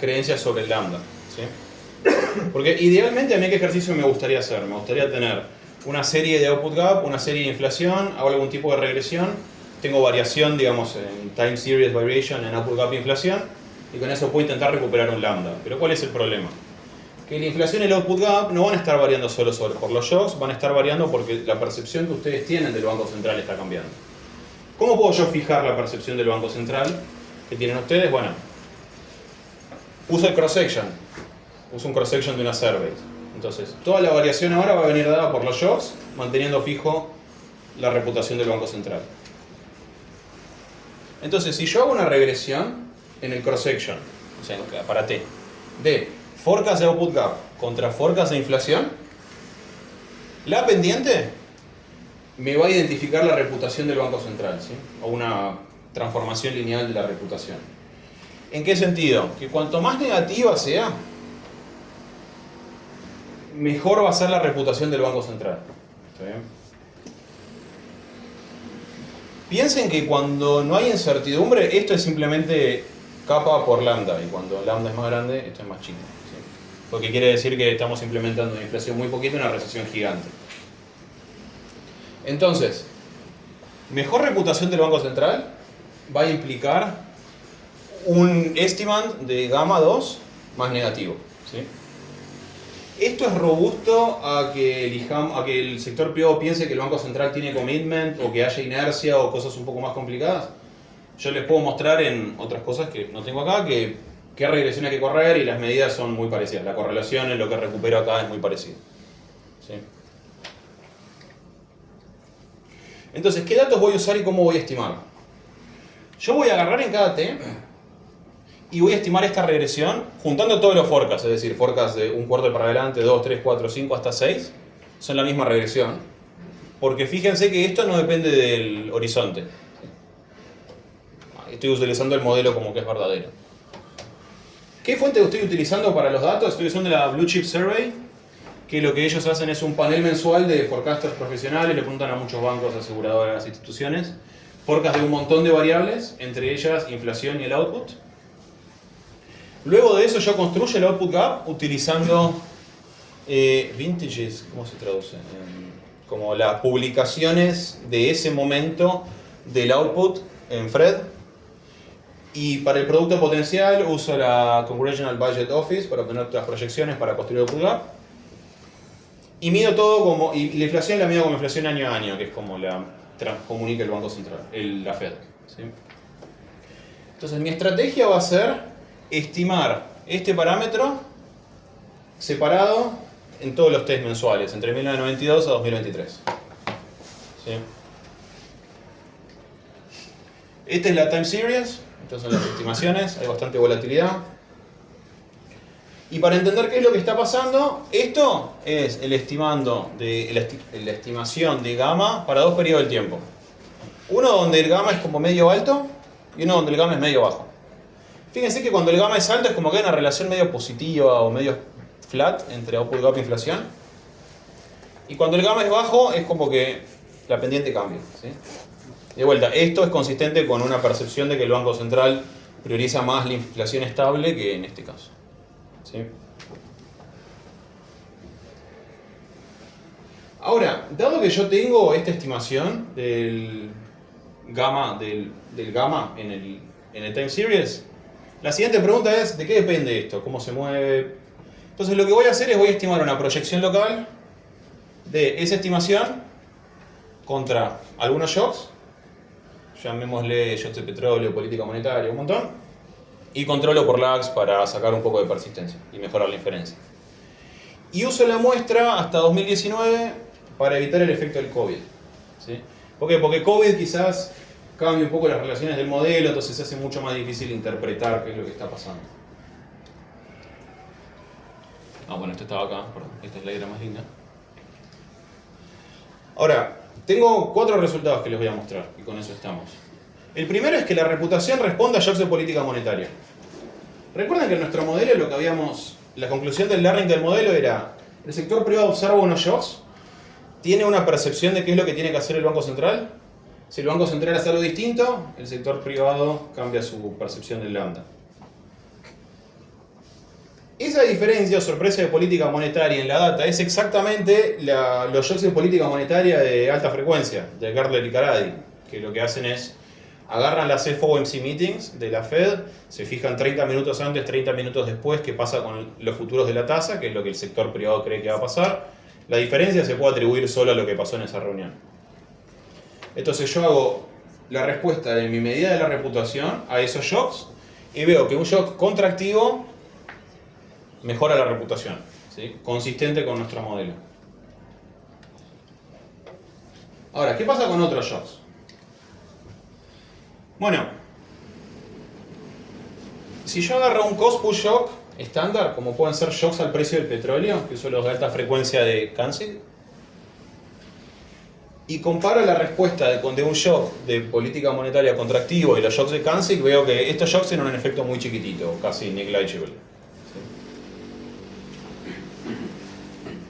creencias sobre el lambda. ¿Sí? Porque idealmente a mí qué ejercicio me gustaría hacer. Me gustaría tener una serie de output gap, una serie de inflación, hago algún tipo de regresión, tengo variación, digamos, en time series variation, en output gap e inflación, y con eso puedo intentar recuperar un lambda. Pero ¿cuál es el problema? Que la inflación y el output gap no van a estar variando solo por los shocks, van a estar variando porque la percepción que ustedes tienen del Banco Central está cambiando. ¿Cómo puedo yo fijar la percepción del Banco Central que tienen ustedes? Bueno, uso el cross-section. Uso un cross-section de una survey. Entonces, toda la variación ahora va a venir dada por los shocks, manteniendo fijo la reputación del Banco Central. Entonces, si yo hago una regresión en el cross-section, o sea, para T, de forecast de output gap contra forecast de inflación, la pendiente me va a identificar la reputación del Banco Central, ¿sí? O una transformación lineal de la reputación. ¿En qué sentido? Que cuanto más negativa sea, mejor va a ser la reputación del Banco Central. ¿Está bien? Piensen que cuando no hay incertidumbre, esto es simplemente capa por lambda, y cuando lambda es más grande, esto es más chico. ¿Sí? Porque quiere decir que estamos implementando una inflación muy poquito y una recesión gigante. Entonces, mejor reputación del Banco Central va a implicar un estimate de gamma 2 más negativo. ¿Sí? ¿Esto es robusto a que el sector privado piense que el Banco Central tiene commitment o que haya inercia o cosas un poco más complicadas? Yo les puedo mostrar en otras cosas que no tengo acá qué regresión hay que correr y las medidas son muy parecidas. La correlación en lo que recupero acá es muy parecida. ¿Sí? Entonces, ¿qué datos voy a usar y cómo voy a estimar? Yo voy a agarrar en cada T y voy a estimar esta regresión juntando todos los forecasts, es decir, forecasts de un cuarto para adelante, 2, 3, 4, 5 hasta 6, son la misma regresión. Porque fíjense que esto no depende del horizonte. Estoy utilizando el modelo como que es verdadero. ¿Qué fuente estoy utilizando para los datos? Estoy usando la Blue Chip Survey, que lo que ellos hacen es un panel mensual de forecasters profesionales, le preguntan a muchos bancos, aseguradoras, instituciones, forecast de un montón de variables, entre ellas inflación y el output. Luego de eso yo construyo el output gap utilizando vintages, ¿cómo se traduce? Como las publicaciones de ese momento del output en Fred. Y para el producto potencial uso la Congressional Budget Office para obtener las proyecciones para construir el output gap. Y mido todo como, y la inflación la mido como inflación año a año, que es como la comunica el Banco Central, la Fed. ¿Sí? Entonces mi estrategia va a ser estimar este parámetro separado en todos los test mensuales, entre 1992 a 2023. ¿Sí? Esta es la time series, estas son las estimaciones, hay bastante volatilidad. Y para entender qué es lo que está pasando, esto es la estimación de gamma para dos periodos del tiempo. Uno donde el gamma es como medio alto y uno donde el gamma es medio bajo. Fíjense que cuando el gamma es alto es como que hay una relación medio positiva o medio flat entre output gap e inflación. Y cuando el gamma es bajo es como que la pendiente cambia. ¿Sí? De vuelta, esto es consistente con una percepción de que el Banco Central prioriza más la inflación estable que en este caso. ¿Sí? Ahora, dado que yo tengo esta estimación del gamma, en el time series, la siguiente pregunta es, ¿de qué depende esto? ¿Cómo se mueve? Entonces lo que voy a hacer es voy a estimar una proyección local de esa estimación contra algunos shocks, llamémosle shocks de petróleo, política monetaria, un montón, y controlo por lags para sacar un poco de persistencia y mejorar la inferencia. Y uso la muestra hasta 2019 para evitar el efecto del COVID. ¿Sí? ¿Por qué? Porque COVID quizás cambia un poco las relaciones del modelo, entonces se hace mucho más difícil interpretar qué es lo que está pasando. Bueno, esto estaba acá, perdón, esta es la idea más linda. Ahora, tengo 4 resultados que les voy a mostrar, y con eso estamos. El primero es que la reputación responde a shocks de política monetaria. Recuerden que en nuestro modelo lo que habíamos, la conclusión del learning del modelo era, el sector privado observa unos shocks, tiene una percepción de qué es lo que tiene que hacer el Banco Central. Si el Banco Central hace algo distinto, el sector privado cambia su percepción del lambda. Esa diferencia o sorpresa de política monetaria en la data es exactamente los shocks de política monetaria de alta frecuencia, de Gardner y Caradi, que lo que hacen es agarran las FOMC meetings de la Fed, se fijan 30 minutos antes, 30 minutos después qué pasa con los futuros de la tasa, que es lo que el sector privado cree que va a pasar. La diferencia se puede atribuir solo a lo que pasó en esa reunión. Entonces yo hago la respuesta de mi medida de la reputación a esos shocks y veo que un shock contractivo mejora la reputación, ¿sí? Consistente con nuestro modelo. Ahora, ¿qué pasa con otros shocks? Bueno, si yo agarro un cost push shock estándar, como pueden ser shocks al precio del petróleo, que son los de alta frecuencia de Kanzig, y comparo la respuesta de un shock de política monetaria contractivo y los shocks de Kanzig, veo que estos shocks tienen un efecto muy chiquitito, casi negligible.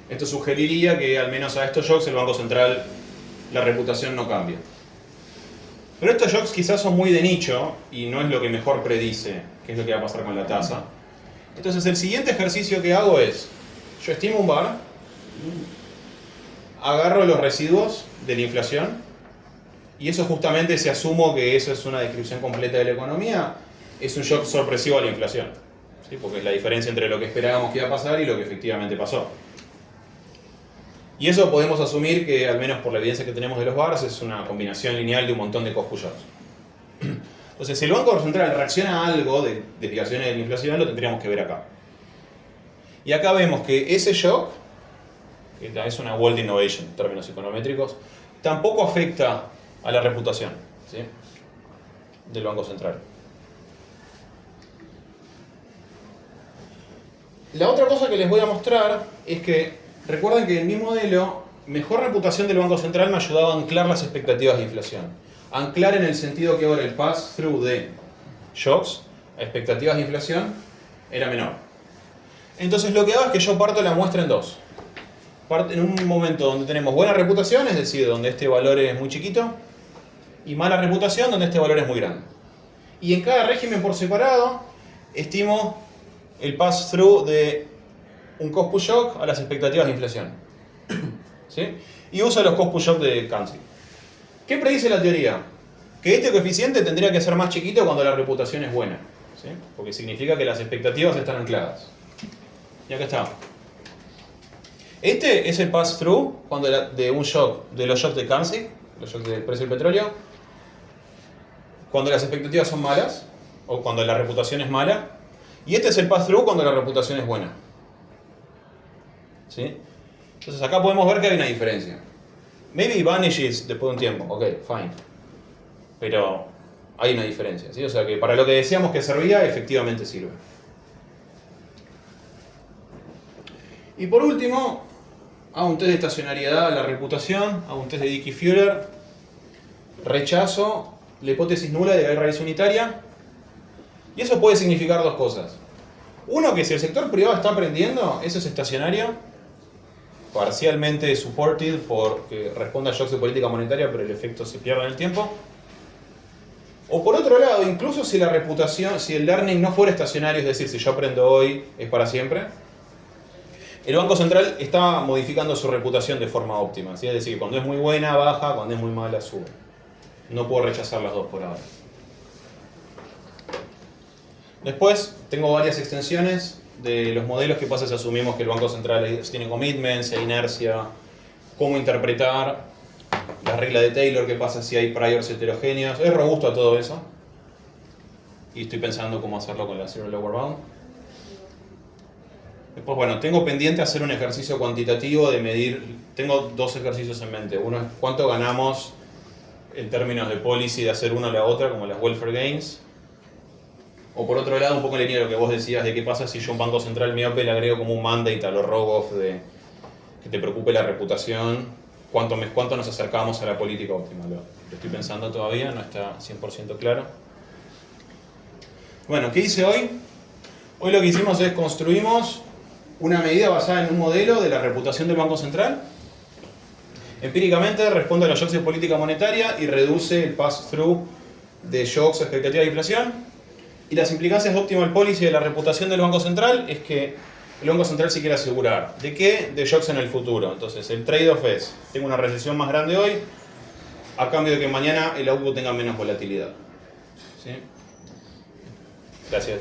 Esto sugeriría que al menos a estos shocks el Banco Central la reputación no cambia. Pero estos shocks quizás son muy de nicho y no es lo que mejor predice qué es lo que va a pasar con la tasa. Entonces el siguiente ejercicio que hago es, yo estimo un bar, agarro los residuos de la inflación y eso justamente, si asumo que eso es una descripción completa de la economía, es un shock sorpresivo a la inflación, ¿sí? Porque es la diferencia entre lo que esperábamos que iba a pasar y lo que efectivamente pasó. Y eso podemos asumir que, al menos por la evidencia que tenemos de los bars, es una combinación lineal de un montón de cost push shocks. Entonces, si el Banco Central reacciona a algo de desviaciones de la inflación, lo tendríamos que ver acá. Y acá vemos que ese shock, que es una world innovation en términos econométricos, tampoco afecta a la reputación, ¿sí?, del Banco Central. La otra cosa que les voy a mostrar es que recuerden que en mi modelo, mejor reputación del Banco Central me ayudaba a anclar las expectativas de inflación. Anclar en el sentido que ahora el pass-through de shocks a expectativas de inflación era menor. Entonces lo que hago es que yo parto la muestra en dos. En un momento donde tenemos buena reputación, es decir, donde este valor es muy chiquito, y mala reputación, donde este valor es muy grande. Y en cada régimen por separado, estimo el pass-through de un cost push shock a las expectativas de inflación, ¿sí? Y uso los cost push shock de Kanzig. ¿Qué predice la teoría? Que este coeficiente tendría que ser más chiquito cuando la reputación es buena, ¿sí? Porque significa que las expectativas están ancladas. Y acá está. Este es el pass-through de un shock, de los shocks de Kanzig, los shocks del precio del petróleo, cuando las expectativas son malas, o cuando la reputación es mala. Y este es el pass-through cuando la reputación es buena, ¿sí? Entonces acá podemos ver que hay una diferencia. Maybe vanishes después de un tiempo, ok, fine. Pero hay una diferencia, ¿sí? O sea que para lo que decíamos que servía, efectivamente sirve. Y por último, hago un test de estacionariedad a la reputación, hago un test de Dickey-Fuller, rechazo la hipótesis nula de la raíz unitaria, y eso puede significar dos cosas. Uno, que si el sector privado está aprendiendo, eso es estacionario, parcialmente supported porque responde a shocks de política monetaria, pero el efecto se pierde en el tiempo. O por otro lado, incluso si la reputación, si el learning no fuera estacionario, es decir, si yo aprendo hoy es para siempre, el Banco Central está modificando su reputación de forma óptima, ¿sí? Es decir, cuando es muy buena baja, cuando es muy mala sube. No puedo rechazar las dos por ahora. Después tengo varias extensiones de los modelos. ¿Qué pasa si asumimos que el Banco Central tiene commitments, hay inercia? ¿Cómo interpretar la regla de Taylor? ¿Qué pasa si hay priors heterogéneos? Es robusto a todo eso. Y estoy pensando cómo hacerlo con la Zero Lower Bound. Después, bueno, tengo pendiente hacer un ejercicio cuantitativo de medir. Tengo dos ejercicios en mente. Uno es cuánto ganamos en términos de policy de hacer una o la otra, como las welfare gains. O por otro lado, un poco en línea de lo que vos decías de qué pasa si yo a un banco central miope le agrego como un mandate a los Rogoff de que te preocupe la reputación, cuánto nos acercamos a la política óptima. Lo estoy pensando todavía, no está 100% claro. Bueno, ¿qué hice hoy? Hoy lo que hicimos es construimos una medida basada en un modelo de la reputación del Banco Central. Empíricamente responde a los shocks de política monetaria y reduce el pass-through de shocks a expectativa de inflación. Y las implicancias de optimal policy de la reputación del Banco Central es que el Banco Central se quiere asegurar. ¿De qué? De shocks en el futuro. Entonces el trade-off es, tengo una recesión más grande hoy, a cambio de que mañana el output tenga menos volatilidad. ¿Sí? Gracias.